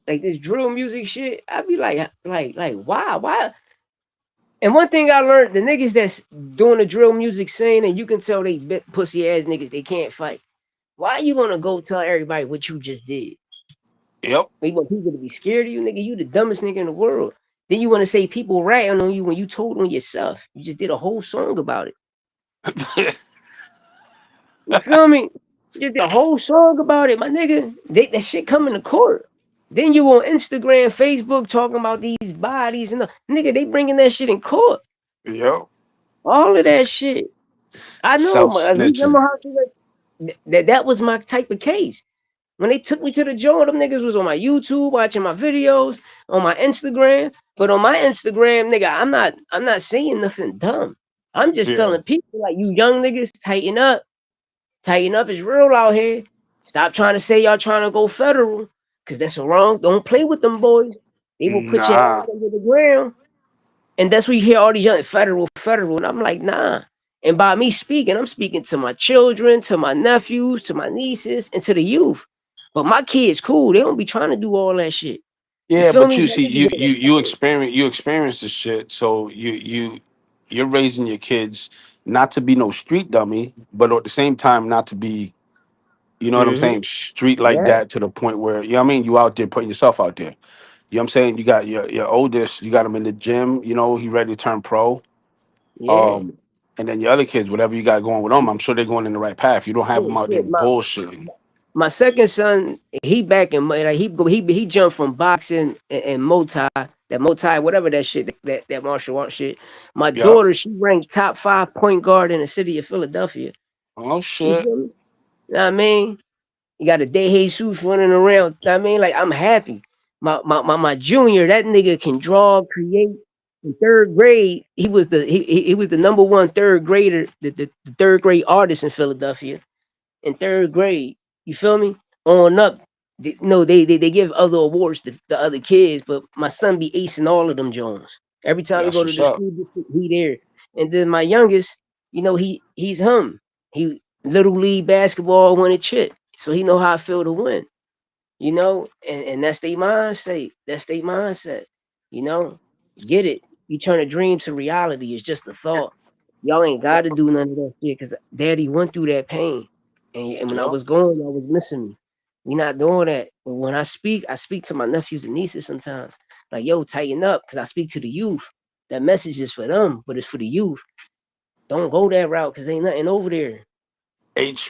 Speaker 1: like this drill music shit. I be like, why? And one thing I learned, the niggas that's doing the drill music scene, and you can tell they bit pussy ass niggas, they can't fight. Why you gonna go tell everybody what you just did?
Speaker 2: Yep.
Speaker 1: You want people to be scared of you, nigga? You the dumbest nigga in the world. Then you want to say people ratting on you when you told on yourself. You just did a whole song about it. You feel me? You just did a whole song about it, my nigga. That shit coming to court. Then you on Instagram, Facebook talking about these bodies and nigga, they bringing that shit in court.
Speaker 2: Yep.
Speaker 1: All of that shit. I know,
Speaker 2: Self
Speaker 1: at least I'm a
Speaker 2: snitching.
Speaker 1: that was my type of case. When they took me to the joint, them niggas was on my YouTube watching my videos, on my Instagram. But on my Instagram, nigga, I'm not saying nothing dumb. I'm just
Speaker 2: Yeah.
Speaker 1: telling people like you young niggas, tighten up. Tighten up is real out here. Stop trying to say y'all trying to go federal. Cause that's wrong. Don't play with them boys. They will put your
Speaker 2: Nah.
Speaker 1: ass under the ground. And that's where you hear all these young federal. And I'm like, nah. And by me speaking, I'm speaking to my children, to my nephews, to my nieces, and to the youth. But my kids cool. They don't be trying to do all that shit. You
Speaker 2: Yeah,
Speaker 1: feel
Speaker 2: but
Speaker 1: me?
Speaker 2: you
Speaker 1: Like,
Speaker 2: see,
Speaker 1: they be
Speaker 2: you
Speaker 1: getting
Speaker 2: you you
Speaker 1: offended.
Speaker 2: experience this shit. So you're raising your kids not to be no street dummy, but at the same time not to be, you know what I'm
Speaker 1: Mm-hmm.
Speaker 2: saying, street like
Speaker 1: Yeah.
Speaker 2: that to the point where, you know what I mean, you out there putting yourself out there. You know what I'm saying? You got your oldest, you got him in the gym, you know, he ready to turn pro.
Speaker 1: Yeah.
Speaker 2: Um, and then your other kids, whatever you got going with them, I'm sure they're going in the right path. You don't have them
Speaker 1: Shit,
Speaker 2: out there
Speaker 1: shit.
Speaker 2: bullshitting.
Speaker 1: My second son, he back in like he jumped from boxing and multi whatever that shit that martial art shit. My
Speaker 2: Yep.
Speaker 1: daughter, she ranked top 5 point guard in the city of Philadelphia.
Speaker 2: Oh
Speaker 1: You
Speaker 2: shit.
Speaker 1: feel me? Know what I mean? You got a De Jesus running around. Know what I mean, like I'm happy. My junior, that nigga can draw, create. In third grade, he was the number one third grader, the third grade artist in Philadelphia in third grade. You feel me? On up, no, they give other awards to the other kids, but my son be acing all of them Jones. Every time we
Speaker 2: That's
Speaker 1: go to
Speaker 2: what's
Speaker 1: the
Speaker 2: up.
Speaker 1: school district, he there. And then my youngest, he's him. He little league basketball won a chip, so he know how I feel to win. And that's their mindset. That's their mindset. You know, get it. You turn a dream to reality. It's just a thought. Y'all ain't got to do none of that shit because daddy went through that pain. And when I
Speaker 2: Yep.
Speaker 1: was going, I was missing me. We not doing that. But when I speak to my nephews and nieces sometimes. Like, yo, tighten up because I speak to the youth. That message is for them, but it's for the youth. Don't go that route because ain't nothing over there.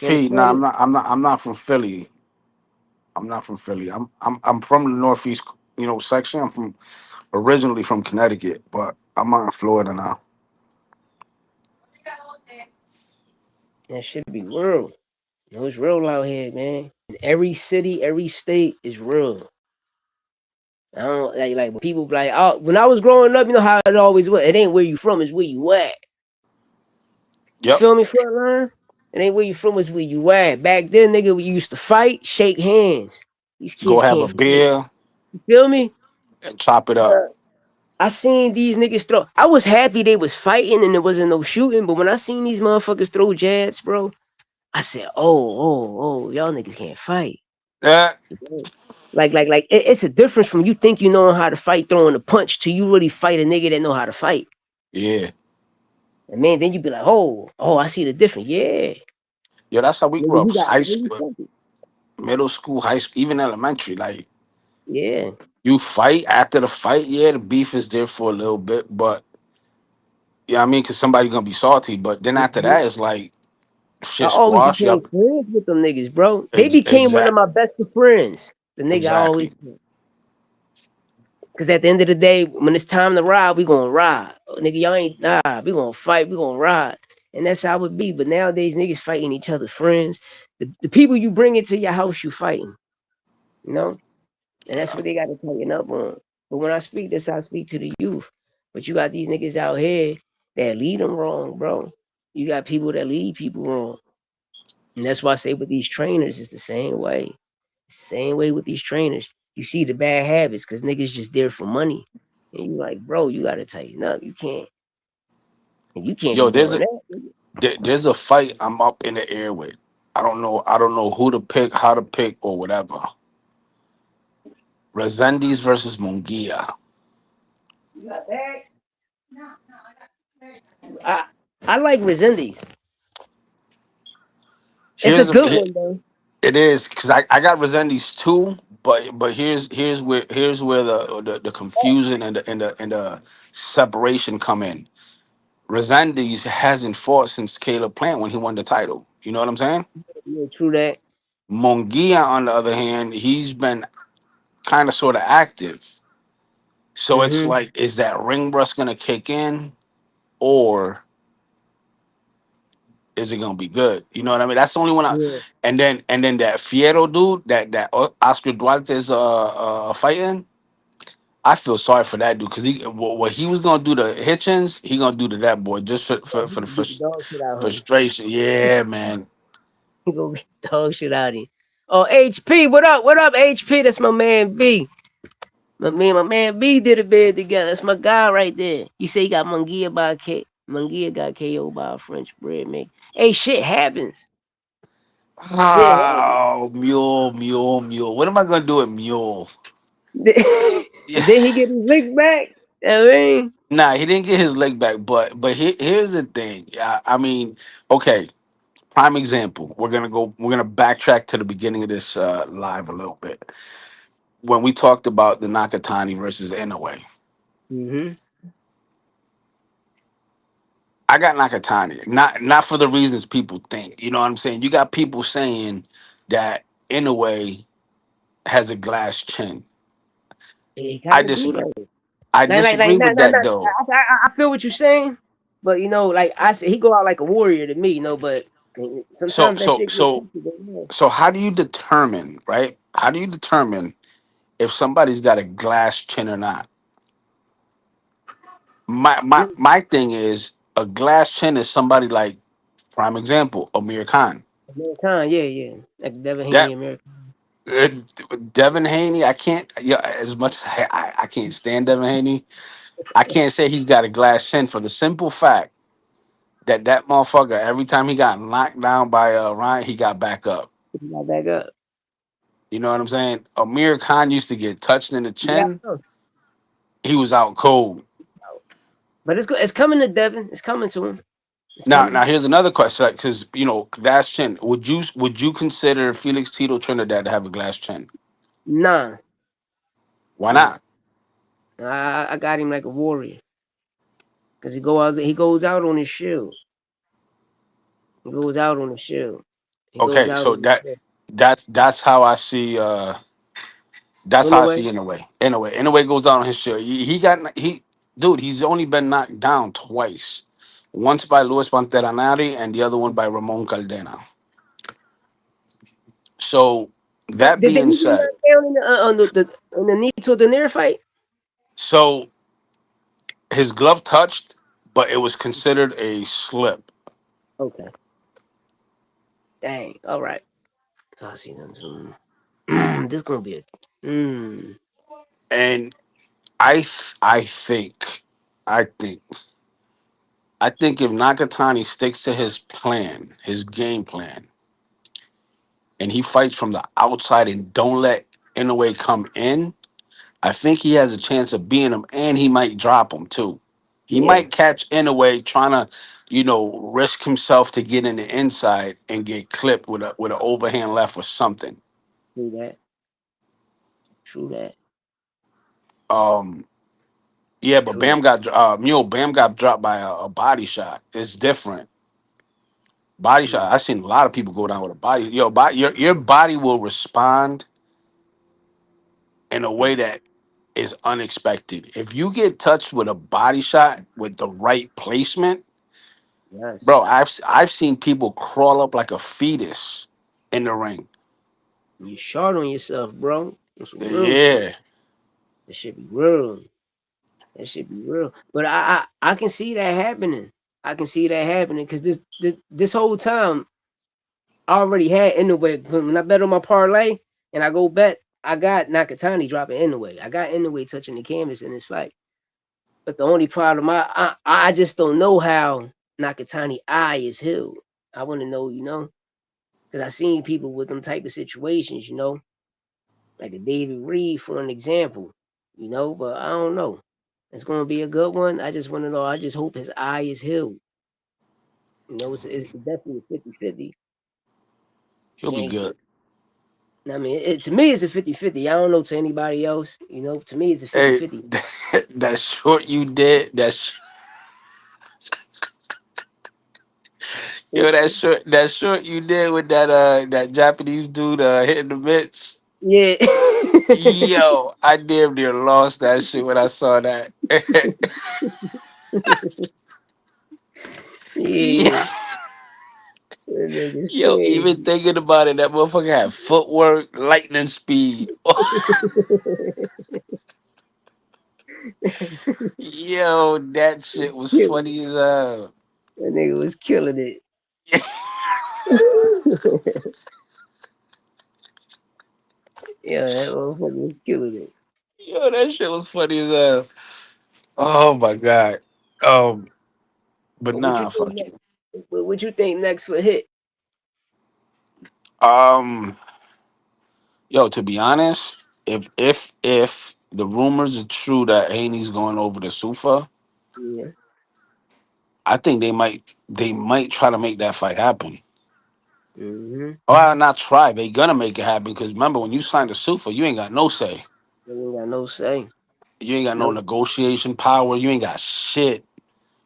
Speaker 1: You
Speaker 2: HP. Nah,
Speaker 1: understand me?
Speaker 2: I'm not from Philly. I'm not from Philly. I'm from the Northeast, section. I'm from originally from Connecticut, but I'm out in Florida now.
Speaker 1: That should be real. It's real out here, man. Every city, every state is real. I don't like when people be like, oh, when I was growing up, you know how it always was. It ain't where you from, it's where you at. You
Speaker 2: Yep.
Speaker 1: feel me, frontline? It ain't where you from, it's where you at. Back then, nigga, we used to fight, shake hands. These
Speaker 2: Go
Speaker 1: kids
Speaker 2: have a
Speaker 1: can't fight.
Speaker 2: beer
Speaker 1: You feel me?
Speaker 2: and chop it up.
Speaker 1: Uh, I seen these niggas throw. I was happy they was fighting and there wasn't no shooting, but when I seen these motherfuckers throw jabs, bro, I said, y'all niggas can't fight.
Speaker 2: Yeah.
Speaker 1: Like it's a difference from you think you know how to fight throwing a punch to you really fight a nigga that know how to fight.
Speaker 2: Yeah.
Speaker 1: And man, then you be like, I see the difference. Yeah.
Speaker 2: Yeah, that's how we grew
Speaker 1: Nigga,
Speaker 2: up.
Speaker 1: you got
Speaker 2: High
Speaker 1: no
Speaker 2: school,
Speaker 1: respect.
Speaker 2: middle school, high school, even elementary. Like
Speaker 1: Yeah.
Speaker 2: you fight after the fight. Yeah, the beef is there for a little bit, but yeah, I mean, because somebody's gonna be salty. But then after
Speaker 1: Mhm.
Speaker 2: that, it's like
Speaker 1: I
Speaker 2: shit
Speaker 1: always
Speaker 2: squash.
Speaker 1: became
Speaker 2: Yup.
Speaker 1: friends with them niggas, bro. They became one of
Speaker 2: Exact.
Speaker 1: my best of friends. The nigga I always
Speaker 2: Exactly.
Speaker 1: Cause at the end of the day, when it's time to ride, we gonna ride. Nigga, y'all ain't we gonna fight, we gonna ride. And that's how it be. But nowadays niggas fighting each other friends. The people you bring into your house, you fighting. You know? And that's
Speaker 2: Yeah.
Speaker 1: what they got to tighten up on. But when I speak this, I speak to the youth. But you got these niggas out here that lead them wrong, bro. You got people that lead people wrong. And that's why I say with these trainers, it's the same way. It's the same way with these trainers. You see the bad habits because niggas just there for money. And you like, bro, you got to tighten up. You can't
Speaker 2: Yo,
Speaker 1: be doing that.
Speaker 2: there's a fight I'm up in the air with. I don't know. I don't know who to pick, how to pick, or whatever. Resendiz versus Mungia.
Speaker 1: You got bags? I, I like Resendiz. It's a
Speaker 2: Here's a,
Speaker 1: good one, though.
Speaker 2: it is because I got Resendiz too, but here's where the confusion and the separation come in. Resendiz hasn't fought since Caleb Plant when he won the title. You know what I'm saying?
Speaker 1: Yeah, true that.
Speaker 2: Mongia, on the other hand, he's been kind of sort of active. So it's
Speaker 1: Mm-hmm.
Speaker 2: like, is that ring rust gonna kick in, or is it gonna be good? You know what I mean? That's the only one.
Speaker 1: Yeah.
Speaker 2: And then that Fiero dude, that Oscar Duarte's fighting. I feel sorry for that dude because what he was gonna do to Hitchens, he gonna do to that boy just for
Speaker 1: Oh,
Speaker 2: for,
Speaker 1: he
Speaker 2: for the
Speaker 1: gonna beat the dog shit out of him.
Speaker 2: frustration. Yeah, man.
Speaker 1: He gonna beat the dog shit out of him. Oh, HP, what up? What up, HP? That's my man B. Me and my man B did a bid together. That's my guy right there. You say he got Mungia by K. Mungia got KO by a French bread man. Hey, shit happens. Shit happens.
Speaker 2: Oh, mule, mule, mule. What am I gonna do with mule? Yeah.
Speaker 1: And then he get his lick back. I mean,
Speaker 2: Nah, he didn't get his leg back, but here's the thing. I mean, okay, prime example. We're gonna backtrack to the beginning of this live a little bit. when we talked about the Nakatani versus Inoue,
Speaker 1: Mm-hmm.
Speaker 2: I got Nakatani. Not for the reasons people think. You know what I'm saying? You got people saying that Inoue has a glass chin.
Speaker 1: He
Speaker 2: I
Speaker 1: kind of do
Speaker 2: disagree.
Speaker 1: though.
Speaker 2: I
Speaker 1: Like,
Speaker 2: disagree
Speaker 1: not,
Speaker 2: with
Speaker 1: not,
Speaker 2: that
Speaker 1: not.
Speaker 2: though.
Speaker 1: I feel what you're saying, but like I said, he go out like a warrior to me, But
Speaker 2: So
Speaker 1: sometimes that
Speaker 2: so
Speaker 1: shit get
Speaker 2: so
Speaker 1: twisted.
Speaker 2: so how do you determine, right? How do you determine if somebody's got a glass chin or not? My thing is a glass chin is somebody like prime example, Amir Khan.
Speaker 1: American, yeah. Like Devin
Speaker 2: That
Speaker 1: Haney, American.
Speaker 2: uh, Devin Haney, I can't. Yeah, as much as I can't stand Devin Haney, I can't say he's got a glass chin for the simple fact that that motherfucker every time he got knocked down by Ryan, he got back up.
Speaker 1: He got back up.
Speaker 2: You know what I'm saying? Amir Khan used to get touched in the
Speaker 1: Yeah,
Speaker 2: chin, he was out cold.
Speaker 1: but it's good. It's coming to Devin. It's coming to him. It's
Speaker 2: Now
Speaker 1: coming.
Speaker 2: here's another question, because glass chin. Would you consider Felix Tito Trinidad to have a glass chin?
Speaker 1: Nah,
Speaker 2: Why
Speaker 1: nah.
Speaker 2: not?
Speaker 1: I got him like a warrior because he goes out on his shield. He goes out on his shield. He goes
Speaker 2: Okay,
Speaker 1: out
Speaker 2: so
Speaker 1: on his shield.
Speaker 2: that's how I see. That's
Speaker 1: In
Speaker 2: how
Speaker 1: a
Speaker 2: I
Speaker 1: way,
Speaker 2: see in a way. In a way, goes down on his shirt. Dude. He's only been knocked down twice. Once by Luis Panteranari and the other one by Ramon Caldena. So that
Speaker 1: did
Speaker 2: being
Speaker 1: he get
Speaker 2: said,
Speaker 1: knocked down in the Nito Donaire fight?
Speaker 2: so his glove touched, but it was considered a slip.
Speaker 1: Okay, dang. All right. So I see them soon. This gonna be a. Mm,
Speaker 2: And I think I think I think if Nakatani sticks to his plan, his game plan, and he fights from the outside and don't let Inoue come in, I think he has a chance of beating him, and he might drop him too. He
Speaker 1: yeah,
Speaker 2: might catch Inoue trying to, risk himself to get in the inside and get clipped with an overhand left or something.
Speaker 1: true that. True that.
Speaker 2: Um, yeah, but
Speaker 1: True that.
Speaker 2: Bam got dropped by a body shot. It's different. Body
Speaker 1: Mm,
Speaker 2: shot. I've seen a lot of people go down with a body. Your body will respond in a way that is unexpected. If you get touched with a body shot with the right placement,
Speaker 1: yes.
Speaker 2: bro, I've seen people crawl up like a fetus in the ring.
Speaker 1: You short on yourself, bro. On some real shit.
Speaker 2: Yeah,
Speaker 1: That should be real. That should be real. But I can see that happening. I can see that happening because this whole time I already had Inoue. When I bet on my parlay and I go bet, I got Nakatani dropping Inoue. I got Inoue touching the canvas in this fight. But the only problem, I just don't know how Nakatani eye is healed. I want to know, because I seen people with them type of situations, like a David Reed for an example, but I don't know. It's gonna be a good one. I just want to know. I just hope his eye is healed. It's definitely 50-50.
Speaker 2: he'll be
Speaker 1: Can't
Speaker 2: good.
Speaker 1: I mean, to me, it's a 50-50. I don't know to anybody else. To me, it's a fifty
Speaker 2: Hey,
Speaker 1: fifty.
Speaker 2: that short you did, that short you did with that Japanese dude hitting the mitts.
Speaker 1: Yeah.
Speaker 2: Yo, I damn near lost that shit when I saw that.
Speaker 1: Yeah.
Speaker 2: Yeah.
Speaker 1: That nigga's
Speaker 2: Yo, even
Speaker 1: crazy.
Speaker 2: thinking about it, that motherfucker had footwork, lightning speed. Yo, that shit was
Speaker 1: Killing
Speaker 2: funny as hell.
Speaker 1: it. That nigga was killing it. Yeah, that motherfucker was killing it.
Speaker 2: Yo, that shit was funny as hell. Oh my god. Um, but
Speaker 1: But what you
Speaker 2: nah,
Speaker 1: think
Speaker 2: fuck
Speaker 1: next?
Speaker 2: you.
Speaker 1: What you think next for hit?
Speaker 2: Um, yo, to be honest, if the rumors are true that Haney's going over to Sufa,
Speaker 1: Yeah.
Speaker 2: I think they might try to make that fight happen.
Speaker 1: Mm-hmm.
Speaker 2: Or not try. They gonna make it happen because remember when you signed a suit for, you ain't got no say.
Speaker 1: They ain't got no say.
Speaker 2: You ain't got no
Speaker 1: Nope.
Speaker 2: negotiation power. You ain't got shit.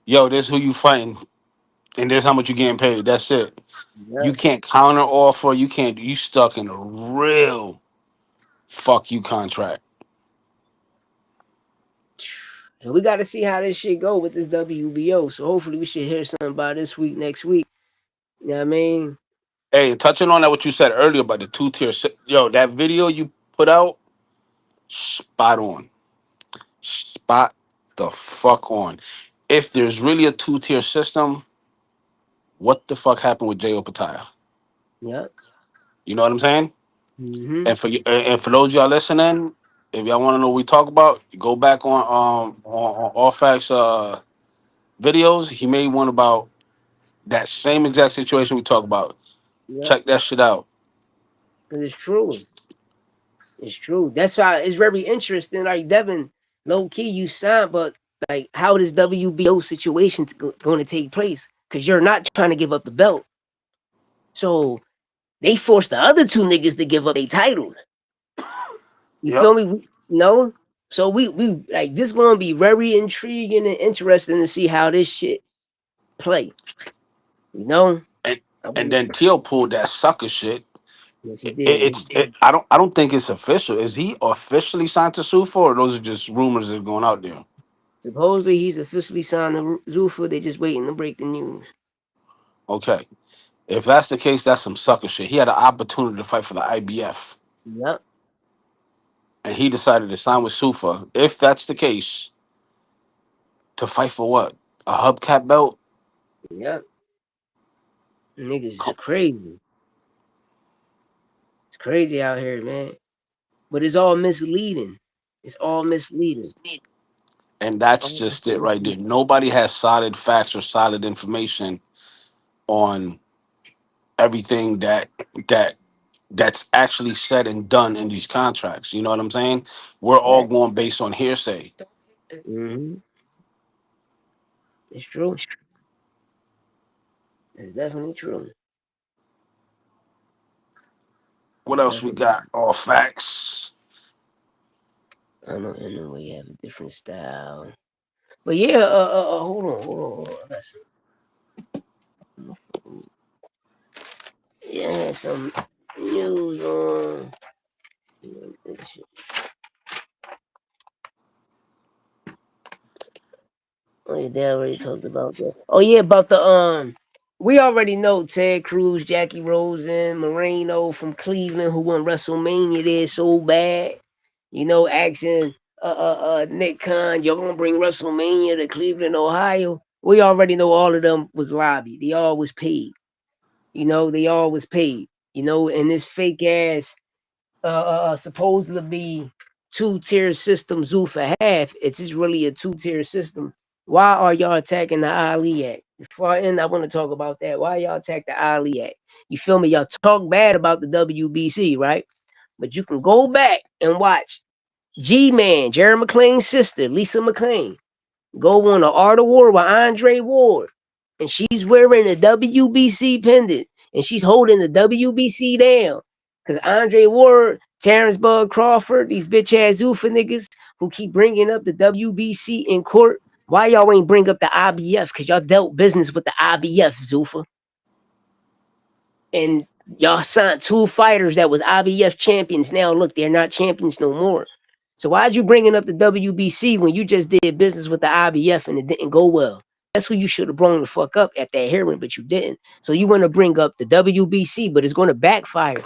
Speaker 2: Yo, this who you fighting, and this how much you getting paid. That's it. You
Speaker 1: Yep.
Speaker 2: can't counter offer. You can't. You stuck in a real fuck you contract.
Speaker 1: And we got to see how this shit go with this WBO. So hopefully we should hear something about this week, next week. You know what I mean?
Speaker 2: Hey, touching on that, what you said earlier about the two-tier. Yo, that video you put out, spot on. Spot the fuck on. If there's really a two-tier system, what the fuck happened with J.O. Pataya?
Speaker 1: Yep.
Speaker 2: You know what I'm saying?
Speaker 1: Mm-hmm.
Speaker 2: And for those of y'all listening, if y'all want to know what we talk about, go back on All Facts videos. He made one about that same exact situation we talk about.
Speaker 1: Yep.
Speaker 2: Check that shit out.
Speaker 1: Because it's true. It's true. That's why it's very interesting. Like Devin, low key, you signed, but like, how this WBO situation going to take place? Because you're not trying to give up the belt. So they forced the other two niggas to give up their titles. You
Speaker 2: Yep.
Speaker 1: feel me? No. So we like this going to be very intriguing and interesting to see how this shit play. You know.
Speaker 2: And
Speaker 1: I
Speaker 2: and
Speaker 1: wanna-
Speaker 2: then Teal pulled that sucker shit.
Speaker 1: yes, he did.
Speaker 2: I don't think it's official. Is he officially signed to Sufa, or those are just rumors that are going out there?
Speaker 1: Supposedly he's officially signed to Zuffa. They're just waiting to break the news.
Speaker 2: Okay. If that's the case, that's some sucker shit. He had an opportunity to fight for the IBF,
Speaker 1: Yep.
Speaker 2: and he decided to sign with Sufa. If that's the case, to fight for what? A hubcap belt?
Speaker 1: Yep. Niggas is
Speaker 2: Co-
Speaker 1: crazy. It's crazy out here, man. But it's all misleading. It's all misleading.
Speaker 2: And that's
Speaker 1: All
Speaker 2: just it right there.
Speaker 1: misleading.
Speaker 2: Nobody has solid facts or solid information on everything that that's actually said and done in these contracts. You know what I'm saying? We're all
Speaker 1: Fact.
Speaker 2: going based on hearsay.
Speaker 1: Mm-hmm. It's true. It's definitely true.
Speaker 2: What
Speaker 1: It's
Speaker 2: else we
Speaker 1: definitely.
Speaker 2: got? All facts.
Speaker 1: I know. I know we have a different style. But yeah. Hold on. Hold on. Hold on. I got yeah, I got some news on. Oh, yeah, they already talked about that. Oh yeah, about the we already know Ted Cruz, Jackie Rosen, Moreno from Cleveland who won WrestleMania there so bad. You know, asking Nick Khan, you're gonna bring WrestleMania to Cleveland, Ohio. We already know all of them was lobbied. They all was paid. You know, they all was paid. You know, and this fake ass supposed to be two-tier system Zuffa half. It's just really a two-tier system. Why are y'all attacking the Ali Act? Before I end, I want to talk about that. Why y'all attack the Ali Act? You feel me? Y'all talk bad about the WBC, right? But you can go back and watch G-Man, Jerry McClane's sister, Lisa McClain, go on the Art of War with Andre Ward, and she's wearing a WBC pendant, and she's holding the WBC down. Because Andre Ward, Terrence Bud Crawford, these bitch ass Ufa niggas who keep bringing up the WBC in court, why y'all ain't bring up the IBF? Because y'all dealt business with the IBF, Zufa. And y'all signed two fighters that was IBF champions. Now look, they're not champions no more. So why'd you bringing up the WBC when you just did business with the IBF and it didn't go well? That's who you should have brought the fuck up at that hearing, but you didn't. So you want to bring up the WBC, but it's going to backfire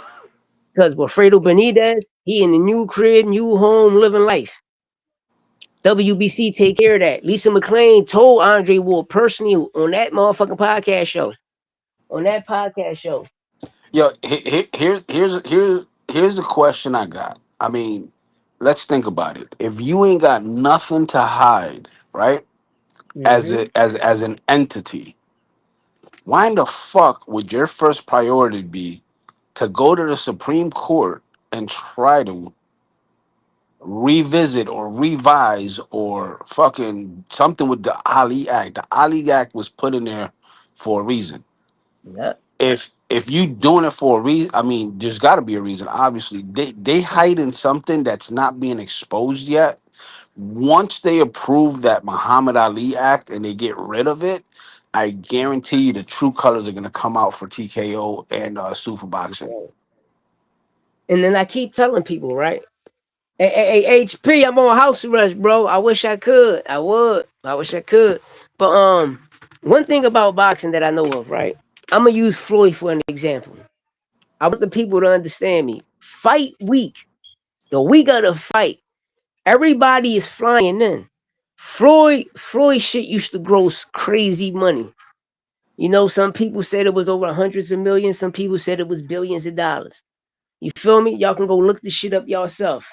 Speaker 1: because Wilfredo Benitez, he in the new crib, new home, living life. WBC take care of that. Lisa McClain told Andre Ward personally on that motherfucking podcast show. On that podcast show.
Speaker 2: Yo, here's the question I got. I mean, let's think about it. If you ain't got nothing to hide, right?
Speaker 1: Mm-hmm.
Speaker 2: As an entity, why in the fuck would your first priority be to go to the Supreme Court and try to revisit or revise or fucking something with the Ali Act? The Ali Act was put in there for a reason.
Speaker 1: Yep.
Speaker 2: if you doing it for a reason, I mean, there's got to be a reason. Obviously, they hiding something that's not being exposed yet. Once they approve that Muhammad Ali Act and they get rid of it, I guarantee you the true colors are gonna come out for TKO and super boxing.
Speaker 1: And then I keep telling people, right? Hey, HP, I'm on house arrest, bro. I wish I could. I would. I wish I could. But one thing about boxing that I know of, right? I'm gonna use Floyd for an example. I want the people to understand me. Fight week, the week of the fight, everybody is flying in. Floyd shit used to gross crazy money. You know, some people said it was over hundreds of millions. Some people said it was billions of dollars. You feel me? Y'all can go look this shit up yourself.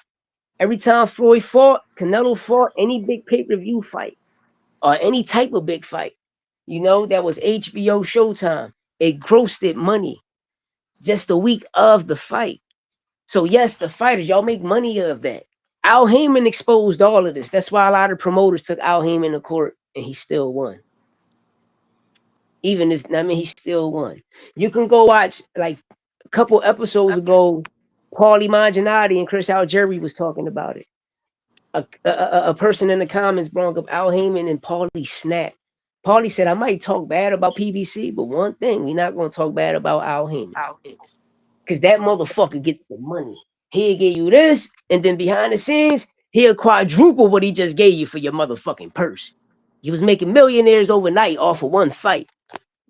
Speaker 1: Every time Floyd fought, Canelo fought, any big pay-per-view fight or any type of big fight, you know, that was HBO Showtime. It grossed it money just a week of the fight. So yes, the fighters, y'all make money of that. Al Heyman exposed all of this. That's why a lot of promoters took Al Heyman to court and he still won. Even if, I mean, he still won. You can go watch, like, a couple episodes ago, Paulie Malignaggi and Chris Algieri was talking about it. A person in the comments brought up Al Heyman and Paulie snap. Paulie said, I might talk bad about PBC, but one thing, we're not going to talk bad about Al Heyman. Because that motherfucker gets the money. He'll give you this, and then behind the scenes, he'll quadruple what he just gave you for your motherfucking purse. He was making millionaires overnight off of one fight.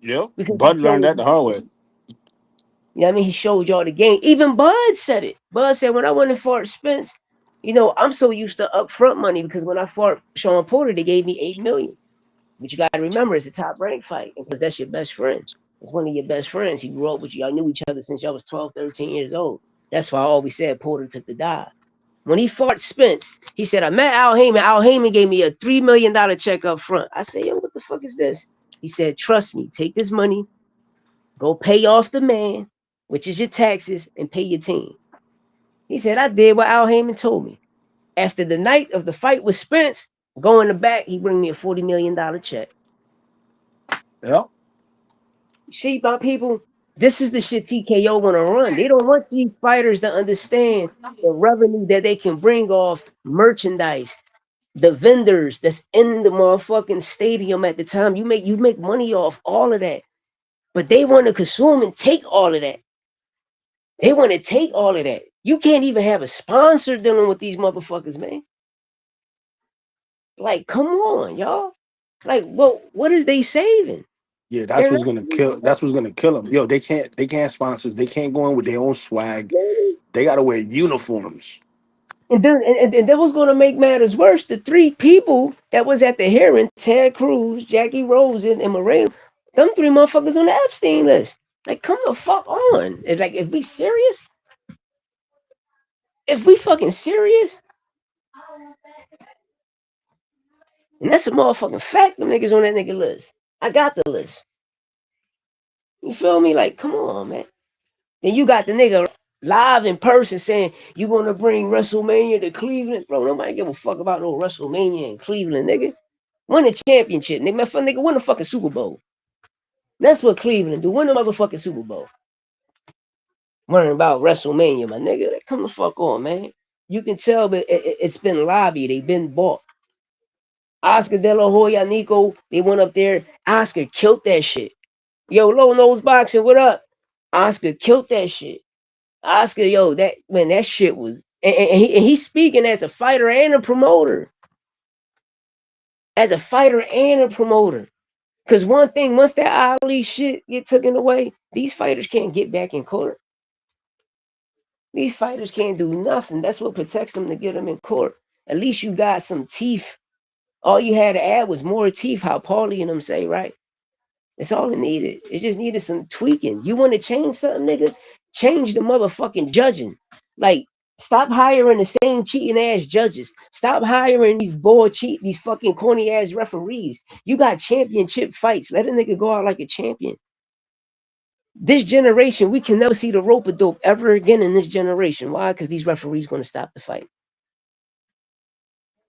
Speaker 2: Yep.
Speaker 1: Because he
Speaker 2: Bud learned
Speaker 1: showed,
Speaker 2: that the hard way.
Speaker 1: you know what I mean? He showed y'all the game. Even Bud said it. Bud said, when I went and fought Spence, you know, I'm so used to upfront money because when I fought Sean Porter, they gave me $8 million. But you got to remember, it's a top rank fight because that's your best friend. It's one of your best friends. He grew up with you. Y'all knew each other since y'all was 12, 13 years old. That's why I always said Porter took the dive. When he fought Spence, he said, I met Al Heyman. Al Heyman gave me a $3 million check up front. I said, yo, what the fuck is this? He said, trust me, take this money, go pay off the man, which is your taxes, and pay your team. He said, I did what Al Heyman told me. After the night of the fight with Spence, go in the back, he bring me a $40 million check.
Speaker 2: Yep.
Speaker 1: See, my people, this is the shit TKO want to run. They don't want these fighters to understand the revenue that they can bring off merchandise, the vendors that's in the motherfucking stadium at the time. You make money off all of that, but they want to consume and take all of that. They want to take all of that. You can't even have a sponsor dealing with these motherfuckers, man. Like, come on, y'all. Like, what is they saving?
Speaker 2: Yeah, that's
Speaker 1: They're
Speaker 2: what's gonna kill. That's what's gonna kill them. Yo, they can't. They can't sponsors. They can't go in with their own swag.
Speaker 1: not.
Speaker 2: They gotta wear uniforms.
Speaker 1: And then, and that was going to make matters worse. The three people that was at the hearing, Ted Cruz, Jackie Rosen, and Moreno, them three motherfuckers on the Epstein list. Like, come the fuck on. It's like, if we serious, if we fucking serious, and that's a motherfucking fact, them niggas on that nigga list. I got the list. You feel me? Like, come on, man. Then you got the nigga live in person saying, you going to bring WrestleMania to Cleveland? Bro, nobody give a fuck about no WrestleMania in Cleveland, nigga. Win a championship, nigga. Nigga, win a fucking Super Bowl. That's what Cleveland do. Win the motherfucking Super Bowl. Worrying about WrestleMania, my nigga. Like, come the fuck on, man. You can tell, but it's been lobbied. They've been bought. Oscar De La Hoya, Nico, they went up there. Oscar killed that shit. Yo, low nose boxing, what up? Oscar killed that shit. Oscar, yo, that shit was, and he's speaking as a fighter and a promoter. As a fighter and a promoter. Because one thing, once that Ali shit get taken away, these fighters can't get back in court. These fighters can't do nothing. That's what protects them to get them in court. At least you got some teeth. All you had to add was more teeth, how Paulie and them say, right? That's all it needed. It just needed some tweaking. You want to change something, nigga? Change the motherfucking judging. Like, stop hiring the same cheating ass judges. Stop hiring these fucking corny ass referees. You got championship fights. Let a nigga go out like a champion. This generation, we can never see the rope a dope ever again in this generation. Why? Because these referees going to stop the fight.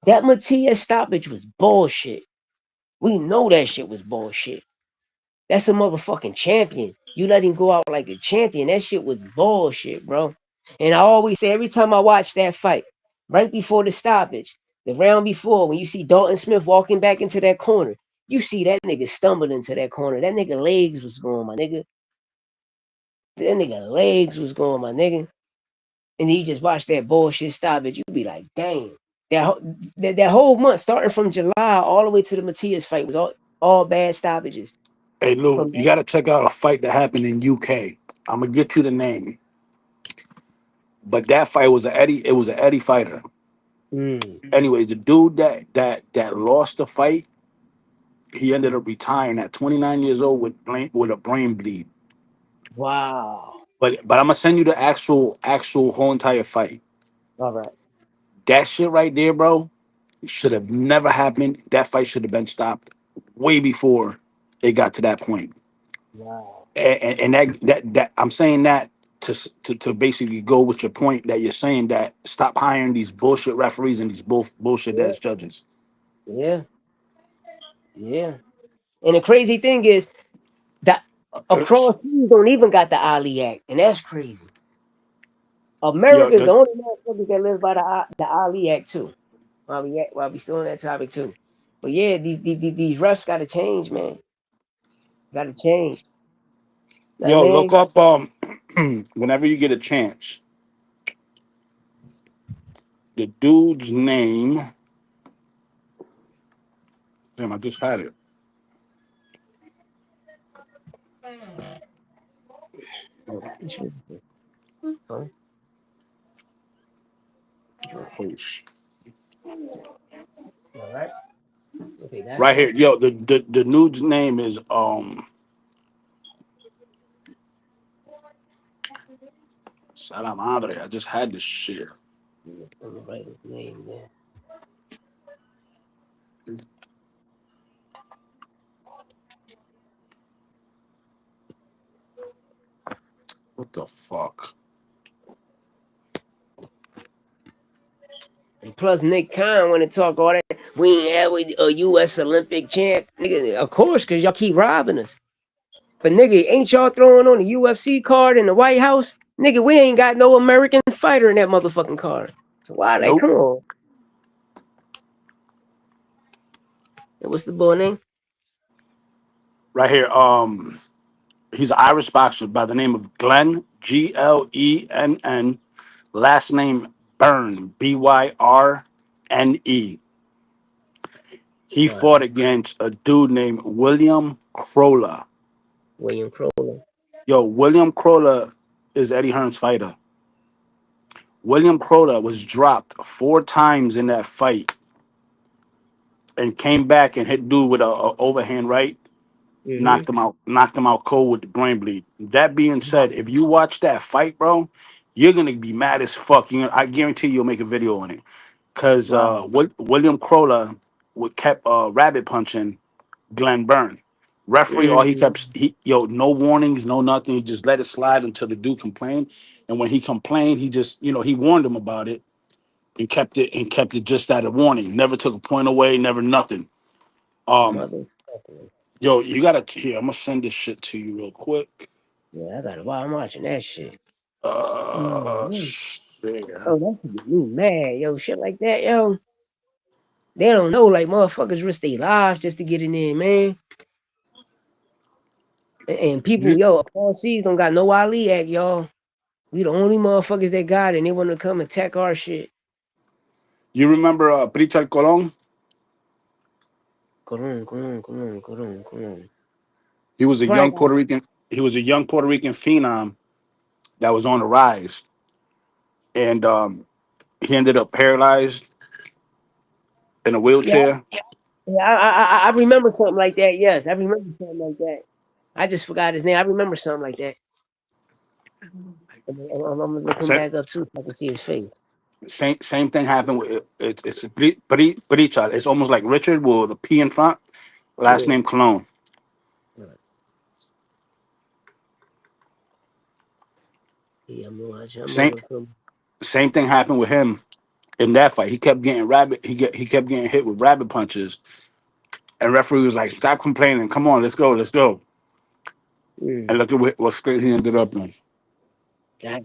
Speaker 1: That Matias stoppage was bullshit. We know that shit was bullshit. That's a motherfucking champion. You let him go out like a champion. That shit was bullshit, bro. And I always say every time I watch that fight, right before the stoppage, the round before, when you see Dalton Smith walking back into that corner, you see that nigga stumbled into that corner. That nigga legs was going, my nigga. That nigga legs was going, my nigga. And you just watch that bullshit stoppage, you be like, damn. That whole month, starting from July all the way to the Matias fight, was all bad stoppages.
Speaker 2: Hey Lou,
Speaker 1: From
Speaker 2: you got to check out a fight that happened in UK. I'm gonna get you the name, but that fight was a Eddie. It was an Eddie fighter.
Speaker 1: mm,
Speaker 2: Anyways, the dude that lost the fight, he ended
Speaker 1: mm.
Speaker 2: up retiring at 29 years old with a brain bleed.
Speaker 1: Wow.
Speaker 2: But I'm gonna send you the actual whole entire fight.
Speaker 1: All right.
Speaker 2: That shit right there, bro, should have never happened. That fight should have been stopped way before it got to that point.
Speaker 1: Wow.
Speaker 2: And that I'm saying that to basically go with your point that you're saying that stop hiring these bullshit referees and these bullshit
Speaker 1: Yeah.
Speaker 2: ass judges.
Speaker 1: Yeah. Yeah. And the crazy thing is that
Speaker 2: It's-
Speaker 1: across seas don't even got the Ali Act, and that's crazy.
Speaker 2: Yo,
Speaker 1: America's the only motherfuckers that live by the Ali Act too. While we still on that topic too. But yeah, these refs got to change, man. Got to change. Know what I
Speaker 2: yo, look
Speaker 1: mean?
Speaker 2: up whenever you get a chance, the dude's name. Damn, I just had it.
Speaker 1: Interesting. Huh?
Speaker 2: Oh, sh-
Speaker 1: All right. Okay, that
Speaker 2: right here,
Speaker 1: one.
Speaker 2: yo, the dude's name is Sala Madre. I just had this shit.
Speaker 1: Let me write his name there.
Speaker 2: What the fuck?
Speaker 1: And plus, Nick Khan want to talk all that. We ain't have a U.S. Olympic champ, nigga. Of course, cause y'all keep robbing us. But nigga, ain't y'all throwing on the UFC card in the White House? Nigga, we ain't got no American fighter in that motherfucking card. So why they
Speaker 2: Nope.
Speaker 1: come on? What's the boy name?
Speaker 2: Right here, he's an Irish boxer by the name of Glenn Glenn. Last name Byrne Byrne. He
Speaker 1: All right,
Speaker 2: fought against a dude named William Crolla.
Speaker 1: William Crowley.
Speaker 2: Yo, William Crolla is Eddie Hearn's fighter. William Crolla was dropped 4 times in that fight and came back and hit dude with a overhand right,
Speaker 1: Mm-hmm.
Speaker 2: knocked him out cold with the brain bleed. That being said, if you watch that fight, bro, you're gonna be mad as fuck. I guarantee you'll make a video on it. Cause
Speaker 1: Wow.
Speaker 2: William Crolla would kept rabbit punching Glenn Byrne. Referee, all he
Speaker 1: Mm-hmm.
Speaker 2: kept no warnings, no nothing. He just let it slide until the dude complained. And when he complained, he just he warned him about it and kept it just at a warning. Never took a point away, never nothing. Um,
Speaker 1: Motherfucker.
Speaker 2: you gotta here. I'm gonna send this shit to you real quick.
Speaker 1: Yeah, I got it. Wow, I'm watching that shit. Mm-hmm.
Speaker 2: Share.
Speaker 1: Oh, that should get me mad, yo. Shit like that, yo. They don't know, like motherfuckers risk their lives just to get in there, man. And people,
Speaker 2: You
Speaker 1: yo, across seas don't got no Ali Act, y'all. We the only motherfuckers that got it, and they want to come attack our shit.
Speaker 2: you remember Pritchard Colon?
Speaker 1: Come on.
Speaker 2: He was a
Speaker 1: Probably
Speaker 2: young
Speaker 1: got,
Speaker 2: Puerto Rican. He was a young Puerto Rican phenom that was on the rise, and he ended up paralyzed in a
Speaker 1: yeah,
Speaker 2: wheelchair.
Speaker 1: yeah. I remember something like that. Yes, I remember something like that. I just forgot his name. I remember something like that. I'm gonna look him
Speaker 2: Sa-
Speaker 1: back up too, so I can see his face.
Speaker 2: same thing happened with it's Pritchard. It's almost like Richard with a P in front. Last
Speaker 1: Yeah,
Speaker 2: name Colon.
Speaker 1: right. Yeah, I'm watching. I'm gonna
Speaker 2: Same
Speaker 1: look him.
Speaker 2: same thing happened with him in that fight. He kept getting rabbit. He kept getting hit with rabbit punches, and referee was like, "Stop complaining. Come on, let's go, let's go." And look at what state he ended up in.
Speaker 1: That,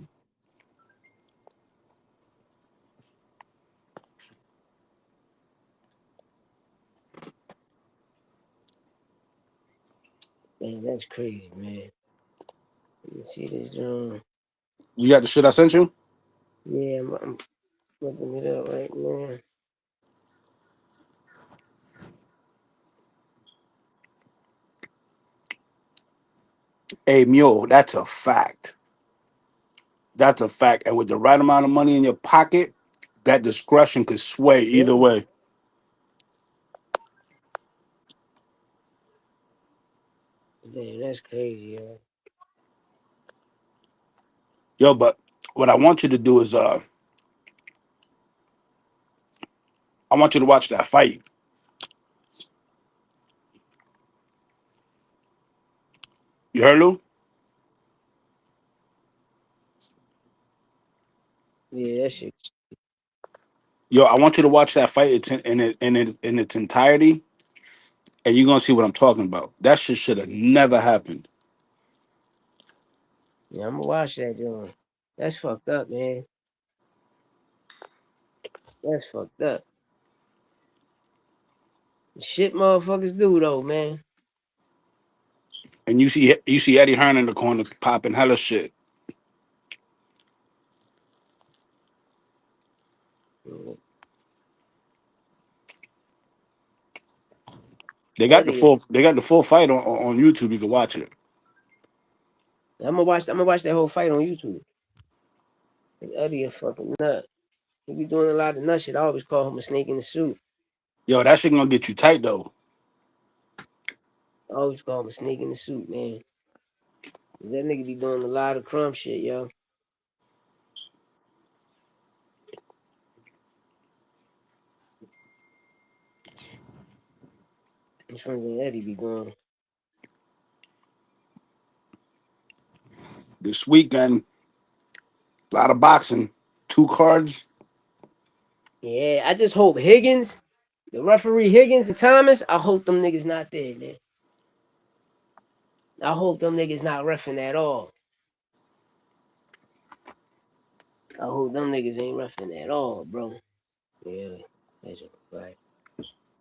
Speaker 1: man, that's crazy, man. Let me see this.
Speaker 2: You got the shit I sent you?
Speaker 1: Yeah, I'm looking it up right now.
Speaker 2: Hey, Mule, that's a fact. That's a fact. And with the right amount of money in your pocket, that discretion could sway either
Speaker 1: Yeah,
Speaker 2: way.
Speaker 1: man, that's crazy, yo.
Speaker 2: Yo, but what I want you to do is I want you to watch that fight. You heard Lou?
Speaker 1: Yeah, that shit.
Speaker 2: Yo, I want you to watch that fight in its entirety, and you're gonna see what I'm talking about. That shit should have never happened.
Speaker 1: Yeah, I'm gonna watch that, John. That's fucked up, man. That's fucked up. Shit, motherfuckers do though, man.
Speaker 2: And you see Eddie Hearn in the corner popping hella shit.
Speaker 1: Mm, Eddie,
Speaker 2: They got the full fight on YouTube. You can watch it.
Speaker 1: I'm gonna watch. I'm gonna watch that whole fight on YouTube. Eddie a fucking nut. He be doing a lot of nut shit. I always call him a snake in the suit.
Speaker 2: Yo, that shit gonna get you tight though.
Speaker 1: I always call him a snake in the suit, man. That nigga be doing a lot of crumb shit, yo. That's one thing Eddie be doing.
Speaker 2: This weekend, a lot of boxing, two cards.
Speaker 1: Yeah, I just hope Higgins, the referee Higgins and Thomas, I hope them niggas not there, man. I hope them niggas not reffing at all. I hope them niggas ain't reffing at all, bro. Yeah, that's right.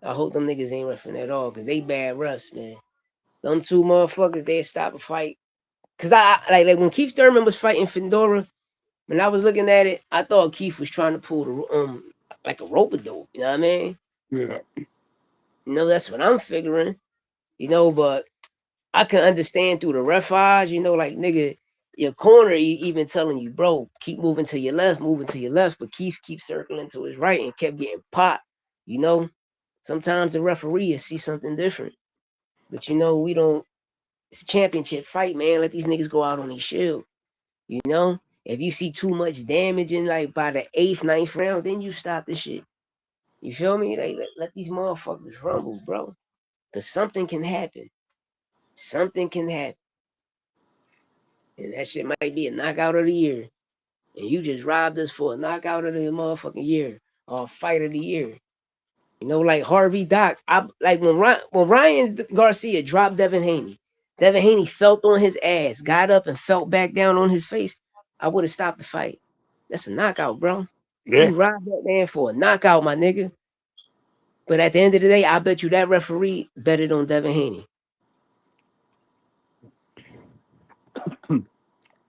Speaker 1: I hope them niggas ain't reffing at all, cause they bad refs, man. Them two motherfuckers, they stop a fight. Cause like when Keith Thurman was fighting Fedora, when I was looking at it, I thought Keith was trying to pull the like a rope a dope. You know what I mean?
Speaker 2: Yeah.
Speaker 1: You know, that's what I'm figuring. You know, but I can understand through the ref eyes, you know, like nigga, your corner even telling you, bro, keep moving to your left, moving to your left, but Keith keeps circling to his right and kept getting popped. You know, sometimes the referee will see something different. But you know, we don't. It's a championship fight, man. Let these niggas go out on their shield. You know, if you see too much damage in like by the eighth, ninth round, then you stop the shit. You feel me? Like let these motherfuckers rumble, bro. Cause something can happen. Something can happen. And that shit might be a knockout of the year. And you just robbed us for a knockout of the motherfucking year or fight of the year. You know, like Harvey Doc. I like when Ryan Garcia dropped Devin Haney. Devin Haney felt on his ass, got up and felt back down on his face. I would have stopped the fight. That's a knockout, bro.
Speaker 2: Yeah.
Speaker 1: You robbed that man for a knockout, my nigga. But at the end of the day, I bet you that referee betted on Devin Haney.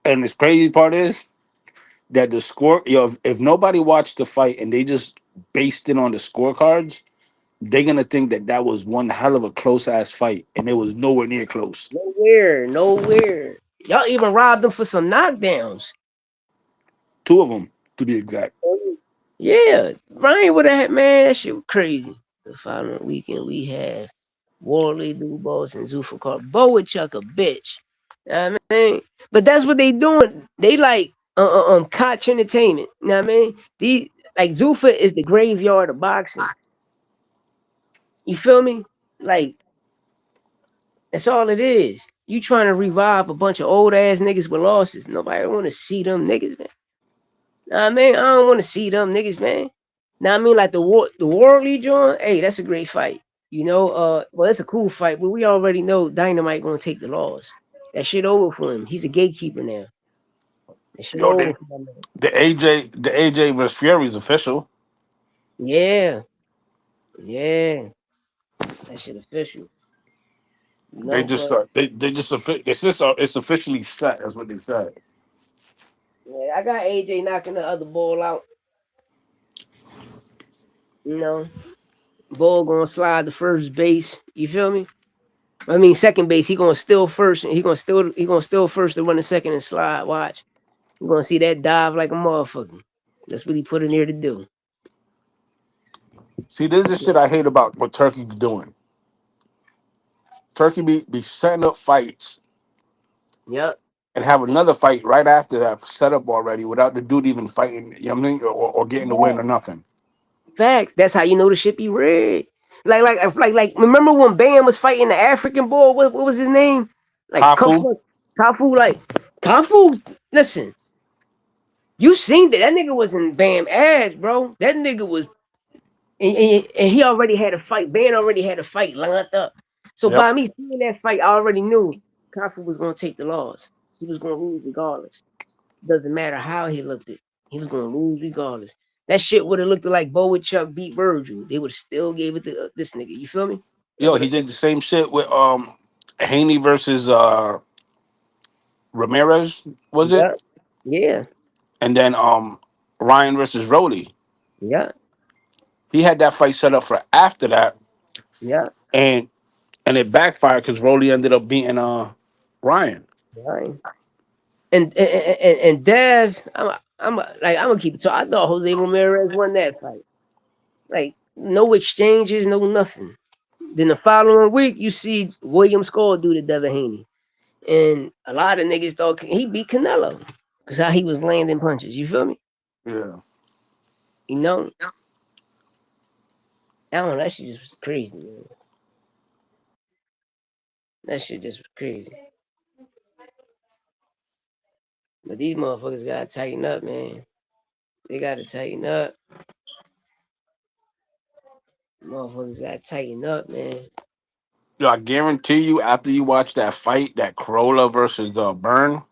Speaker 2: And this crazy part is that the score, yo, if nobody watched the fight and they just based it on the scorecards, they're gonna think that that was one hell of a close ass fight, and it was nowhere near close.
Speaker 1: Nowhere, nowhere. Y'all even robbed them for some knockdowns.
Speaker 2: Two of them, to be exact.
Speaker 1: Yeah, Ryan would have had, man, that shit was crazy. The following weekend we have Warley, Dubos, and Zulfikar. Bo would chuck a bitch. You know what I mean? But that's what they doing. They like Koch Entertainment. You know what I mean? These like Zulfa is the graveyard of boxing. You feel me? Like that's all it is. You trying to revive a bunch of old ass niggas with losses. Nobody want to see them niggas, man. Nah, man, I don't want to see them niggas, man. Now I mean, like the worldly joint. Hey, that's a great fight. You know, well, it's a cool fight, but we already know Dynamite gonna take the loss. That shit over for him. He's a gatekeeper now. That shit
Speaker 2: Yo,
Speaker 1: over for my man.
Speaker 2: the AJ versus Fury is official.
Speaker 1: Yeah, yeah. That shit official. You
Speaker 2: They
Speaker 1: know,
Speaker 2: just
Speaker 1: but
Speaker 2: it's officially set. That's what they said.
Speaker 1: yeah, I got AJ knocking the other ball out. You know, ball gonna slide to first base. You feel me? I mean, second base. He gonna steal first. And he gonna steal first to run the second and slide. Watch. You gonna see that dive like a motherfucker. That's what he put in there to do.
Speaker 2: See, this is the shit I hate about what Turkey be doing. Turkey be setting up fights
Speaker 1: Yep.
Speaker 2: and have another fight right after that set up already without the dude even fighting, you know what I mean, or getting the win or nothing.
Speaker 1: Facts. That's how you know the shit be rigged. Like. Remember when Bam was fighting the African boy? What was his name? Like
Speaker 2: Kafu,
Speaker 1: Kafu. Like Kafu. Listen, you seen that? That nigga was in Bam ass, bro. That nigga was, and he already had a fight. Bam already had a fight lined up. So
Speaker 2: yep.
Speaker 1: by me seeing that fight, I already knew Kafu was gonna take the loss. He was gonna lose regardless. Doesn't matter how he looked it. He was gonna lose regardless. That shit would have looked like Bo and Chuck beat Virgil. They would have still gave it to this nigga. You feel me? It
Speaker 2: Yo,
Speaker 1: would
Speaker 2: he
Speaker 1: have.
Speaker 2: did the same shit with Haney versus Ramirez, was it?
Speaker 1: Yeah, yeah,
Speaker 2: And then Ryan versus Rody.
Speaker 1: yeah,
Speaker 2: He had that fight set up for after that,
Speaker 1: yeah.
Speaker 2: and it backfired because Rody ended up beating Ryan.
Speaker 1: Right. And Dev, I'm gonna keep it. So I thought Jose Ramirez won that fight. Like no exchanges, no nothing. Then the following week, you see William Skull do the Devin Haney, and a lot of niggas thought he beat Canelo because how he was landing punches. You feel me?
Speaker 2: Yeah.
Speaker 1: You know, I don't know. That shit just was crazy, man. That shit just was crazy. But these motherfuckers gotta tighten up, man. They gotta tighten up. Motherfuckers gotta tighten up, man.
Speaker 2: Yo, I guarantee you, after you watch that fight, that Corolla versus Burn,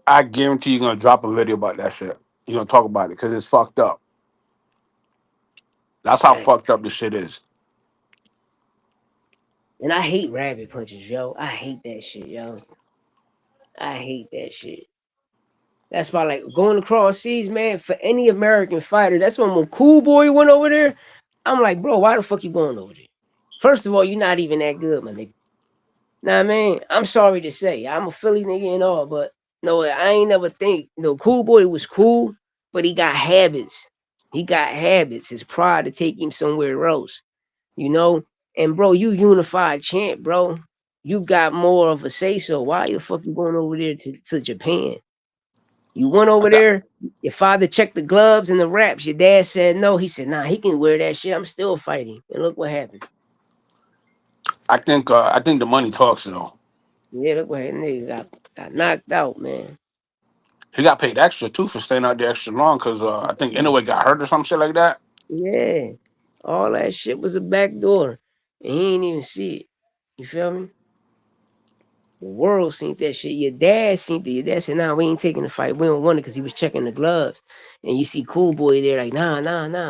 Speaker 2: I guarantee you're gonna drop a video about that shit. You're gonna talk about it because it's fucked up. That's how
Speaker 1: Fact.
Speaker 2: fucked up this shit is.
Speaker 1: And I hate rabbit punches, yo. I hate that shit, yo. I hate that shit. That's why, like, going across seas, man, for any American fighter, that's when Cool Boy went over there. I'm like, bro, why the fuck you going over there? First of all, you're not even that good, my nigga. Nah, I mean, I'm sorry to say, I'm a Philly nigga and all, but no, I ain't never think. No, Cool Boy was cool, but he got habits. He got habits. His pride to take him somewhere else, you know? And bro, you unified champ, bro. You got more of a say so. Why the fuck you going over there to Japan? You went
Speaker 2: I,
Speaker 1: over
Speaker 2: th-
Speaker 1: there, your father checked the gloves and the wraps. Your dad said no. He said, nah, he can wear that shit. I'm still fighting. And look what happened.
Speaker 2: I think the money talks though.
Speaker 1: Yeah, look what happened. Nigga got knocked out, man.
Speaker 2: He got paid extra too for staying out there extra long because I think Inoue got hurt or some shit like that.
Speaker 1: Yeah. All that shit was a back door. And he ain't even see it. You feel me? The world seen that shit. Your dad seen it. Your dad said, nah, we ain't taking the fight. We don't want it because he was checking the gloves. And you see Cool Boy there like, nah,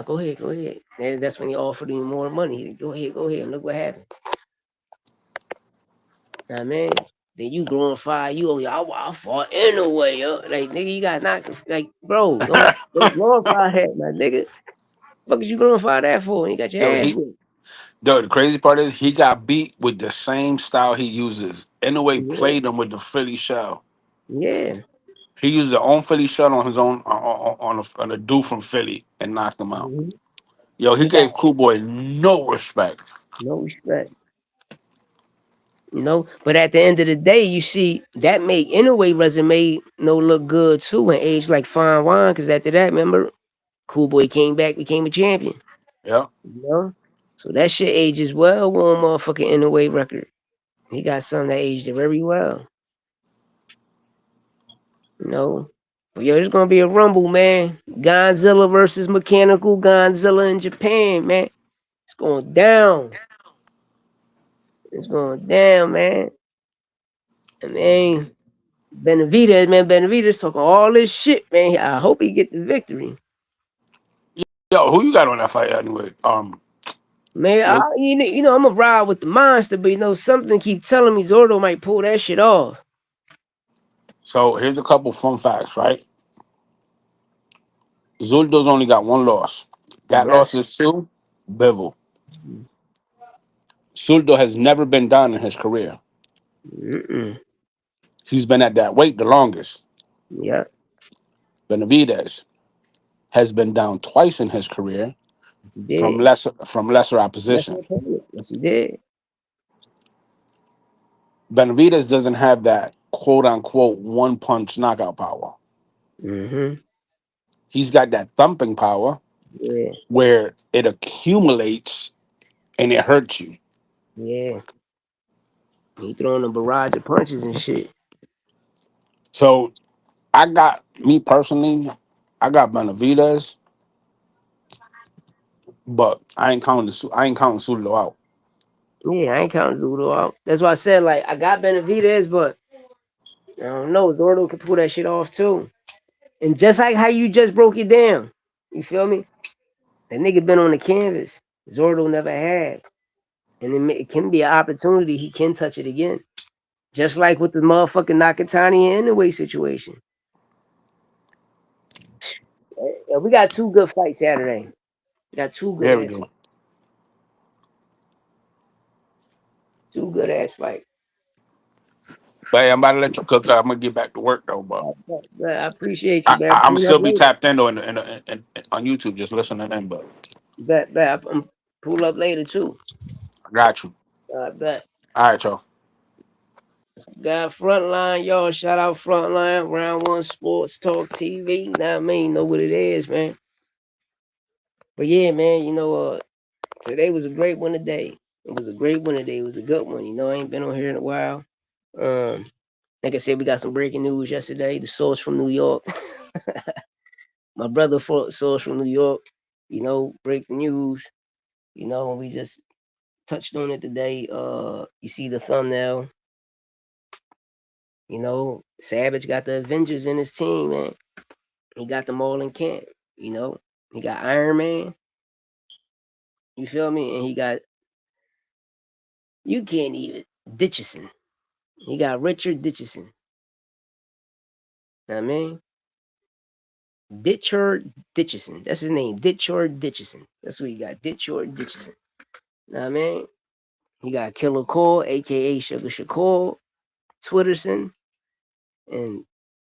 Speaker 1: go ahead, go ahead. And that's when he offered him more money. He, go ahead. And look what happened. Know what I mean? Then you glorify you. Oh, yeah, I fought anyway. Yo. Like, nigga, you got knocked. Like, bro, don't glorify that, my nigga. Fuck is you glorify that for? And you got your
Speaker 2: Yo,
Speaker 1: ass
Speaker 2: he
Speaker 1: whipped.
Speaker 2: the crazy part is he got beat with the same style he uses. Inoue
Speaker 1: Yeah,
Speaker 2: played him with the Philly shell.
Speaker 1: yeah.
Speaker 2: He used their own Philly shell on his own on a dude from Philly and knocked him out.
Speaker 1: hmm
Speaker 2: Yo, he
Speaker 1: He got
Speaker 2: gave Cool Boy no respect.
Speaker 1: no respect. But at the end of the day, you see that made anyway resume no look good too and age like fine wine. Cause after that, remember, Cool Boy came back, became a champion.
Speaker 2: Yeah.
Speaker 1: You know, so that shit ages well on motherfucking anyway record. He got something that aged very well. You know, but yo, it's gonna be a rumble, man. Godzilla versus Mechanical Godzilla in Japan, man. It's going down. It's going down, man. I mean, Benavidez talking all this shit, man. I hope he get the victory.
Speaker 2: Yo, who you got on that fight anyway?
Speaker 1: Man,
Speaker 2: Luke.
Speaker 1: I'm a ride with the monster, but something keep telling me Zordo might pull that shit off.
Speaker 2: So here's a couple fun facts, right? Zuldo's only got one loss. That loss
Speaker 1: Yes.
Speaker 2: is to Bivol. Zuldo has never been down in his career.
Speaker 1: Mm-mm.
Speaker 2: He's been at that weight the longest.
Speaker 1: Yeah.
Speaker 2: Benavidez has been down twice in his career
Speaker 1: Yes, he
Speaker 2: from
Speaker 1: did.
Speaker 2: lesser
Speaker 1: That's my
Speaker 2: opposition.
Speaker 1: opponent. Yes, he did.
Speaker 2: Benavidez doesn't have that quote unquote one punch knockout power.
Speaker 1: Mm-hmm.
Speaker 2: He's got that thumping power
Speaker 1: Yeah.
Speaker 2: where it accumulates and it hurts you.
Speaker 1: Yeah. He throwing a barrage of punches and shit.
Speaker 2: So I got me personally, I got Benavidez, but I ain't counting Sulo out.
Speaker 1: Yeah, I ain't counting Zudo out. That's why I said like I got Benavidez, but I don't know. Zordo can pull that shit off too. And just like how you just broke it down, you feel me? That nigga been on the canvas. Zordo never had. And it can be an opportunity. He can touch it again. Just like with the motherfucking Nakatani and the way situation. Yeah, we got two good fights Saturday. We got
Speaker 2: There we go.
Speaker 1: two good ass fights.
Speaker 2: But hey, I'm about to let you cook up. I'm gonna get back to work though. But
Speaker 1: I appreciate you, man.
Speaker 2: I'm
Speaker 1: Pull up
Speaker 2: still be
Speaker 1: later.
Speaker 2: tapped in though on YouTube, just listening in. But
Speaker 1: Bet. I'm pull up later too.
Speaker 2: I got you.
Speaker 1: Bet.
Speaker 2: All right, y'all.
Speaker 1: Got Frontline, y'all. Shout out Frontline, Round One Sports Talk TV. Now I mean, know what it is, man. But yeah, man, today was a great one today. It was a great one today. It was a good one. I ain't been on here in a while. Um, like I said, we got some breaking news yesterday. The source from New York, my brother source from New York. Break the news. We just touched on it today. You see the thumbnail. Savage got the Avengers in his team, man. He got them all in camp. You know, he got Iron Man. You feel me? And he got you can't even Ditchison. He got Richard Ditchison. Know what I mean, Ditchard Ditchison. That's his name. Ditchard Ditchison. That's what he got. Ditchard Ditchison. Know what I mean, he got Killer Cole, aka Sugar Shakur, Twitterson, and know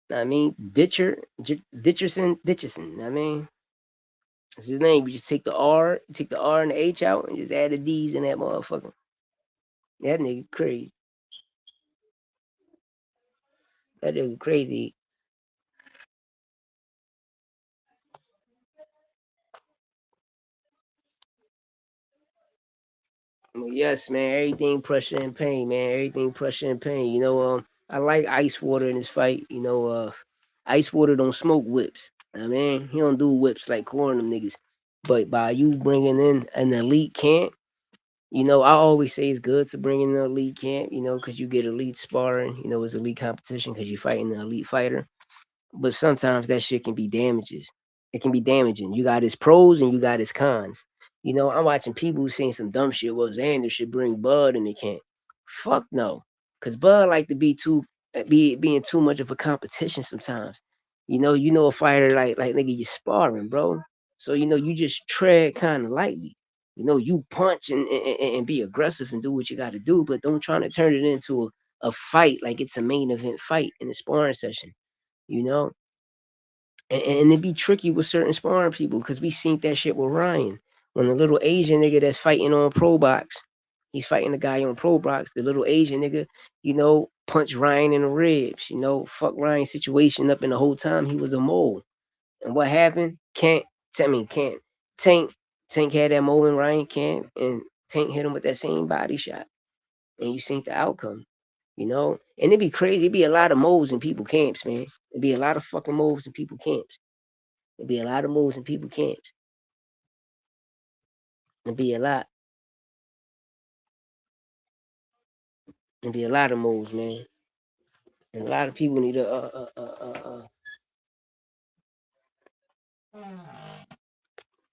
Speaker 1: what I mean Ditcherson. Know what I mean, that's his name. You just take the R and the H out, and just add the D's in that motherfucker. That nigga crazy. That nigga crazy. Well, yes, man. Everything pressure and pain, man. Everything pressure and pain. I like Ice Water in this fight. Ice Water don't smoke whips. I mean, he don't do whips like Corn them niggas. But by you bringing in an elite camp, I always say it's good to bring in an elite camp. Because you get elite sparring. It's elite competition because you're fighting an elite fighter. But sometimes that shit can be damages. It can be damaging. You got its pros and you got its cons. I'm watching people saying some dumb shit. Well, Xander should bring Bud in the camp. Fuck no, because Bud like to being too much of a competition sometimes. A fighter like nigga, you sparring, bro. So you just tread kind of lightly. You punch and be aggressive and do what you got to do, but don't try to turn it into a fight like it's a main event fight in a sparring session. You know, and it be tricky with certain sparring people because we seen that shit with Ryan. When the little Asian nigga that's fighting on Pro Box, he's fighting the guy on Pro Box, the little Asian nigga, punch Ryan in the ribs, fuck Ryan's situation up, in the whole time he was a mole. And what happened? Can't. Tank Tank had that mole in Ryan camp, and Tank hit him with that same body shot. And you seen the outcome. And it'd be crazy. It'd be a lot of moles in people camps, man. It'd be a lot of fucking moles in people camps. It'd be a lot of moves in people camps. It'd be a lot. It'd be a lot of moves, man. And a lot of people need to,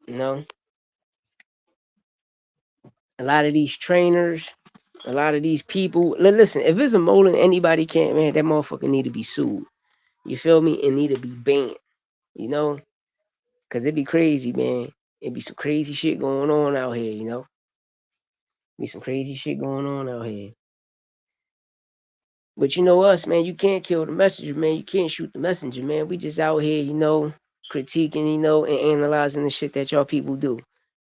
Speaker 1: you know, a lot of these trainers, a lot of these people. Listen, if it's a molding anybody can't, man, that motherfucker need to be sued. You feel me? And need to be banned. You know, cause it be crazy, man. It be some crazy shit going on out here. You know, be some crazy shit going on out here. But you know us, man, you can't kill the messenger, man. You can't shoot the messenger, man. We just out here, critiquing, and analyzing the shit that y'all people do.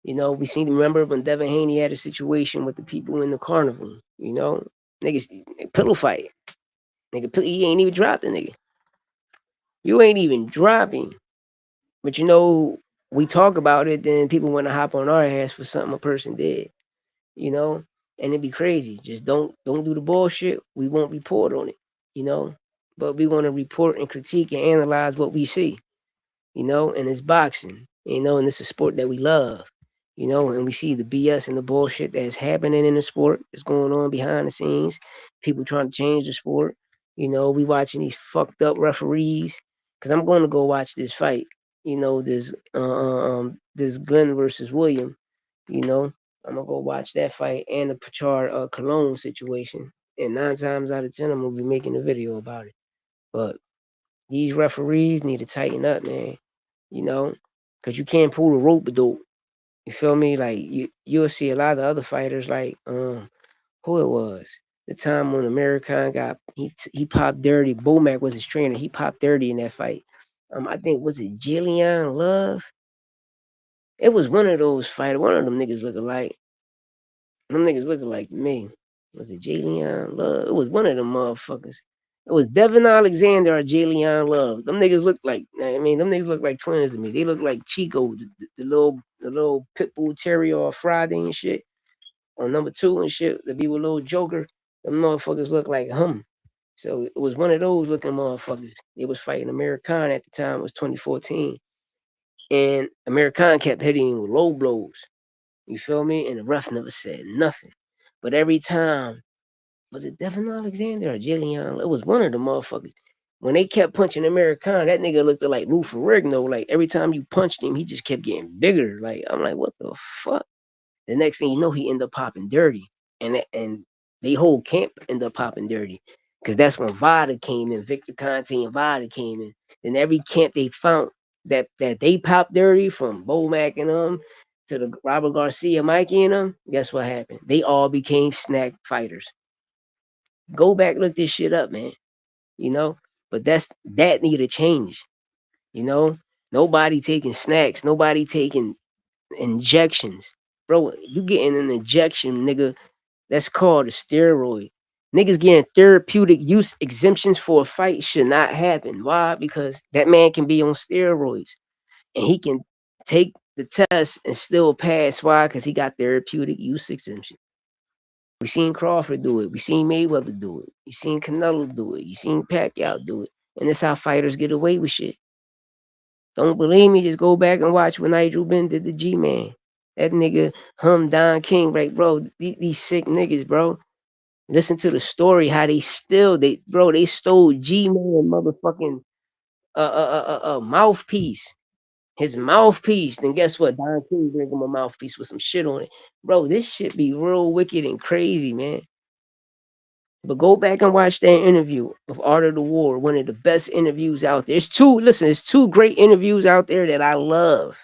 Speaker 1: We seen, remember when Devin Haney had a situation with the people in the carnival, niggas pillow fight. He ain't even dropped the nigga. You ain't even dropping. But we talk about it, then people want to hop on our ass for something a person did, you know, and it'd be crazy. Just don't do the bullshit. We won't report on it, you know. But we want to report and critique and analyze what we see, and it's boxing, and it's a sport that we love, and we see the BS and the bullshit that's happening in the sport that's going on behind the scenes, people trying to change the sport, we watching these fucked up referees, because I'm going to go watch this fight, this Glenn versus William, you know, I'm gonna go watch that fight and the Pachard Cologne situation, and 9 times out of 10 I'm gonna be making a video about it, but these referees need to tighten up, man. Because you can't pull the rope though. You feel me? Like you'll see a lot of other fighters like who it was. The time when American got he popped dirty. Bomac was his trainer. He popped dirty in that fight. I think was it Jillian Love? It was one of those fighters. One of them niggas looking like them niggas looking like me. Was it Jalen Love? It was one of them motherfuckers. It was Devin Alexander or Jalen Love. Them niggas look like, them niggas look like twins to me. They look like Chico, the little pit bull terrier or Friday and shit. On number two and shit, the be with little Joker. Them motherfuckers look like him. So it was one of those looking motherfuckers. They was fighting American at the time. It was 2014. And American kept hitting him with low blows. You feel me? And the ref never said nothing. But every time, was it Devin Alexander or Jillian? It was one of the motherfuckers. When they kept punching American, that nigga looked like Lou Ferrigno. Like every time you punched him, he just kept getting bigger. Like I'm like, what the fuck? The next thing you know, he ended up popping dirty, and they whole camp ended up popping dirty, because that's when Vada came in, Victor Conte and Vada came in. Then every camp they found that they popped dirty, from Bomac and them to the Robert Garcia, Mikey and them. Guess what happened? They all became snack fighters. Go back, look this shit up, man. You know, but that need to change. You know, nobody taking snacks, nobody taking injections. Bro, you getting an injection, nigga. That's called a steroid. Niggas getting therapeutic use exemptions for a fight should not happen. Why? Because that man can be on steroids and he can take the test and still pass. Why? Because he got therapeutic use exemption. We seen Crawford do it. We seen Mayweather do it. You seen Canelo do it. You seen Pacquiao do it. And that's how fighters get away with shit. Don't believe me? Just go back and watch when Nigel Ben did the G-Man. That nigga Don King, right, bro? These sick niggas, bro. Listen to the story how they they stole G-Man motherfucking mouthpiece. His mouthpiece. Then guess what? Don King bring him a mouthpiece with some shit on it. Bro, this shit be real wicked and crazy, man. But go back and watch that interview of Art of the War, one of the best interviews out there. There's two great interviews out there that I love.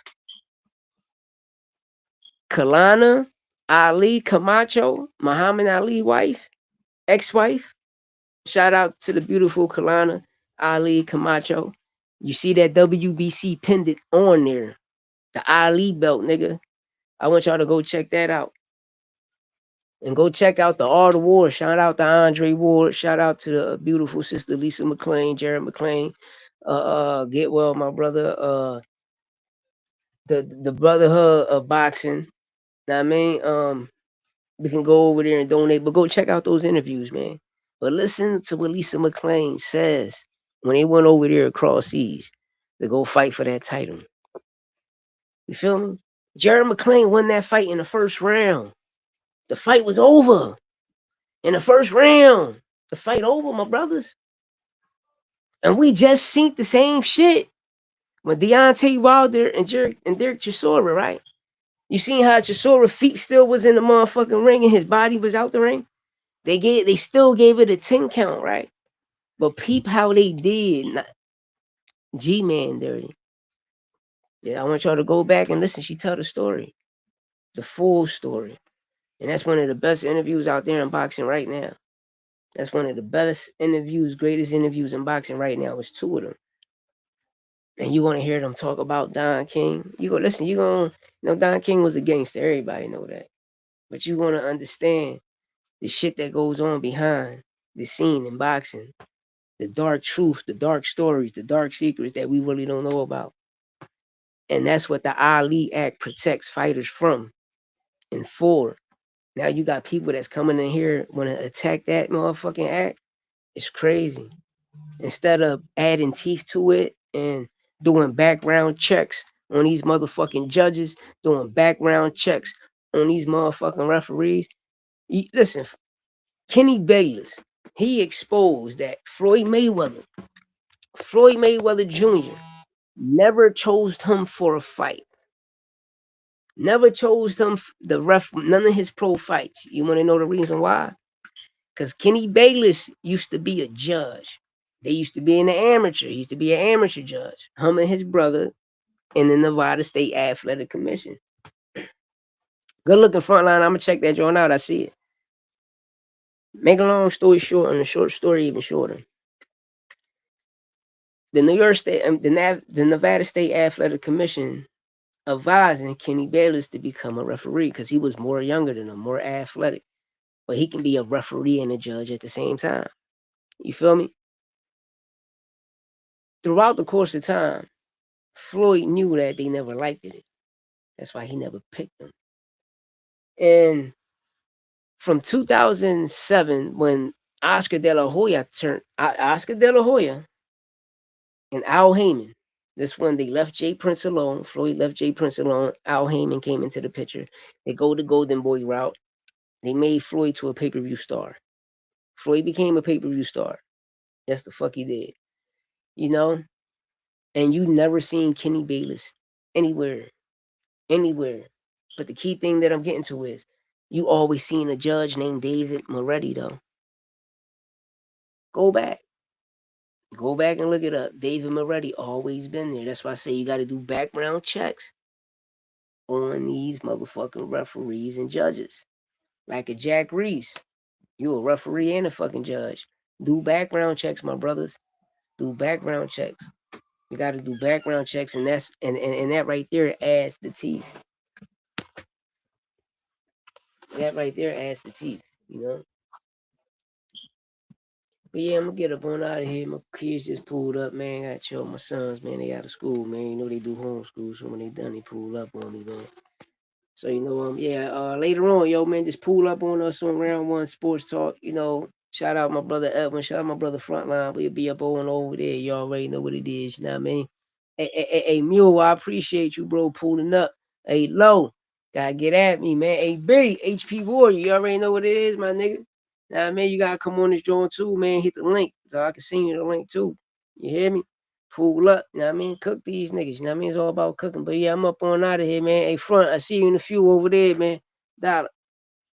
Speaker 1: Kalana Ali Camacho, Muhammad Ali wife, ex-wife. Shout out to the beautiful Kalana Ali Camacho. You see that WBC pendant on there. The Ali belt, nigga. I want y'all to go check that out. And go check out the Art of War. Shout out to Andre Ward. Shout out to the beautiful sister Lisa McLean, Jared McLean. Get well, my brother. The Brotherhood of Boxing. Know what I mean? We can go over there and donate, but go check out those interviews, man. But listen to what Lisa McLean says when they went over there across seas to go fight for that title. You feel me? Jared McLean won that fight in the first round. The fight was over in the first round. The fight over, my brothers. And we just seen the same shit when Deontay Wilder and Derek Chisora, right? You seen how Chisora feet still was in the motherfucking ring and his body was out the ring? They still gave it a 10 count, right? But peep how they did G-Man dirty. Yeah, I want y'all to go back and listen. She tell the story, the full story. And that's one of the best interviews out there in boxing right now. That's one of the best interviews, greatest interviews in boxing right now. It's two of them. And you want to hear them talk about Don King. You go listen, Don King was a gangster. Everybody know that. But you want to understand the shit that goes on behind the scene in boxing. The dark truth, the dark stories, the dark secrets that we really don't know about. And that's what the Ali Act protects fighters from and for. Now you got people that's coming in here want to attack that motherfucking act. It's crazy. Instead of adding teeth to it and doing background checks on these motherfucking judges, doing background checks on these motherfucking referees. Listen, Kenny Bayless, he exposed that Floyd Mayweather Jr. never chose him for a fight. Never chose him the ref none of his pro fights. You want to know the reason why? Because Kenny Bayless used to be a judge. They used to be in the amateur. He used to be an amateur judge. Him and his brother in the Nevada State Athletic Commission. Good looking front line. I'm gonna check that joint out. I see it. Make a long story short, and a short story even shorter. The New York State, the Nevada State Athletic Commission advising Kenny Bayless to become a referee because he was more younger than him, more athletic. But he can be a referee and a judge at the same time. You feel me? Throughout the course of time, Floyd knew that they never liked it. That's why he never picked them. And from 2007, when Oscar De La Hoya and Al Heyman, this one they left Jay Prince alone. Floyd left Jay Prince alone. Al Heyman came into the picture. They go the Golden Boy route. They made Floyd to a pay-per-view star. Floyd became a pay-per-view star. That's the fuck he did. You know? And you never seen Kenny Bayless anywhere. But the key thing that I'm getting to is you always seen a judge named David Moretti though. Go back. Go back and look it up. David Moretti always been there. That's why I say you got to do background checks on these motherfucking referees and judges. Like a Jack Reese. You a referee and a fucking judge. Do background checks, my brothers. Do background checks. You got to do background checks, and that right there adds the teeth. That right there adds the teeth. You know. But yeah, I'm gonna get up on out of here. My kids just pulled up, man. I got to chill with my sons, man. They out of school, man. You know they do homeschool, so when they done, they pull up on me, man. So later on, yo, man, just pull up on us on Round One Sports Talk. Shout out my brother Edwin. Shout out my brother Frontline. We'll be up on over there. You already know what it is. You know what I mean? Hey, Mule, I appreciate you, bro, pulling up. Hey, Low, gotta get at me, man. Hey, B, HP Warrior, you already know what it is, my nigga. Now, man, you gotta come on this joint too, man. Hit the link so I can send you the link too. You hear me? Pull up, you know what I mean? Cook these niggas, you know what I mean? It's all about cooking. But yeah, I'm up on out of here, man. Hey, Front, I see you in the few over there, man. Dollar.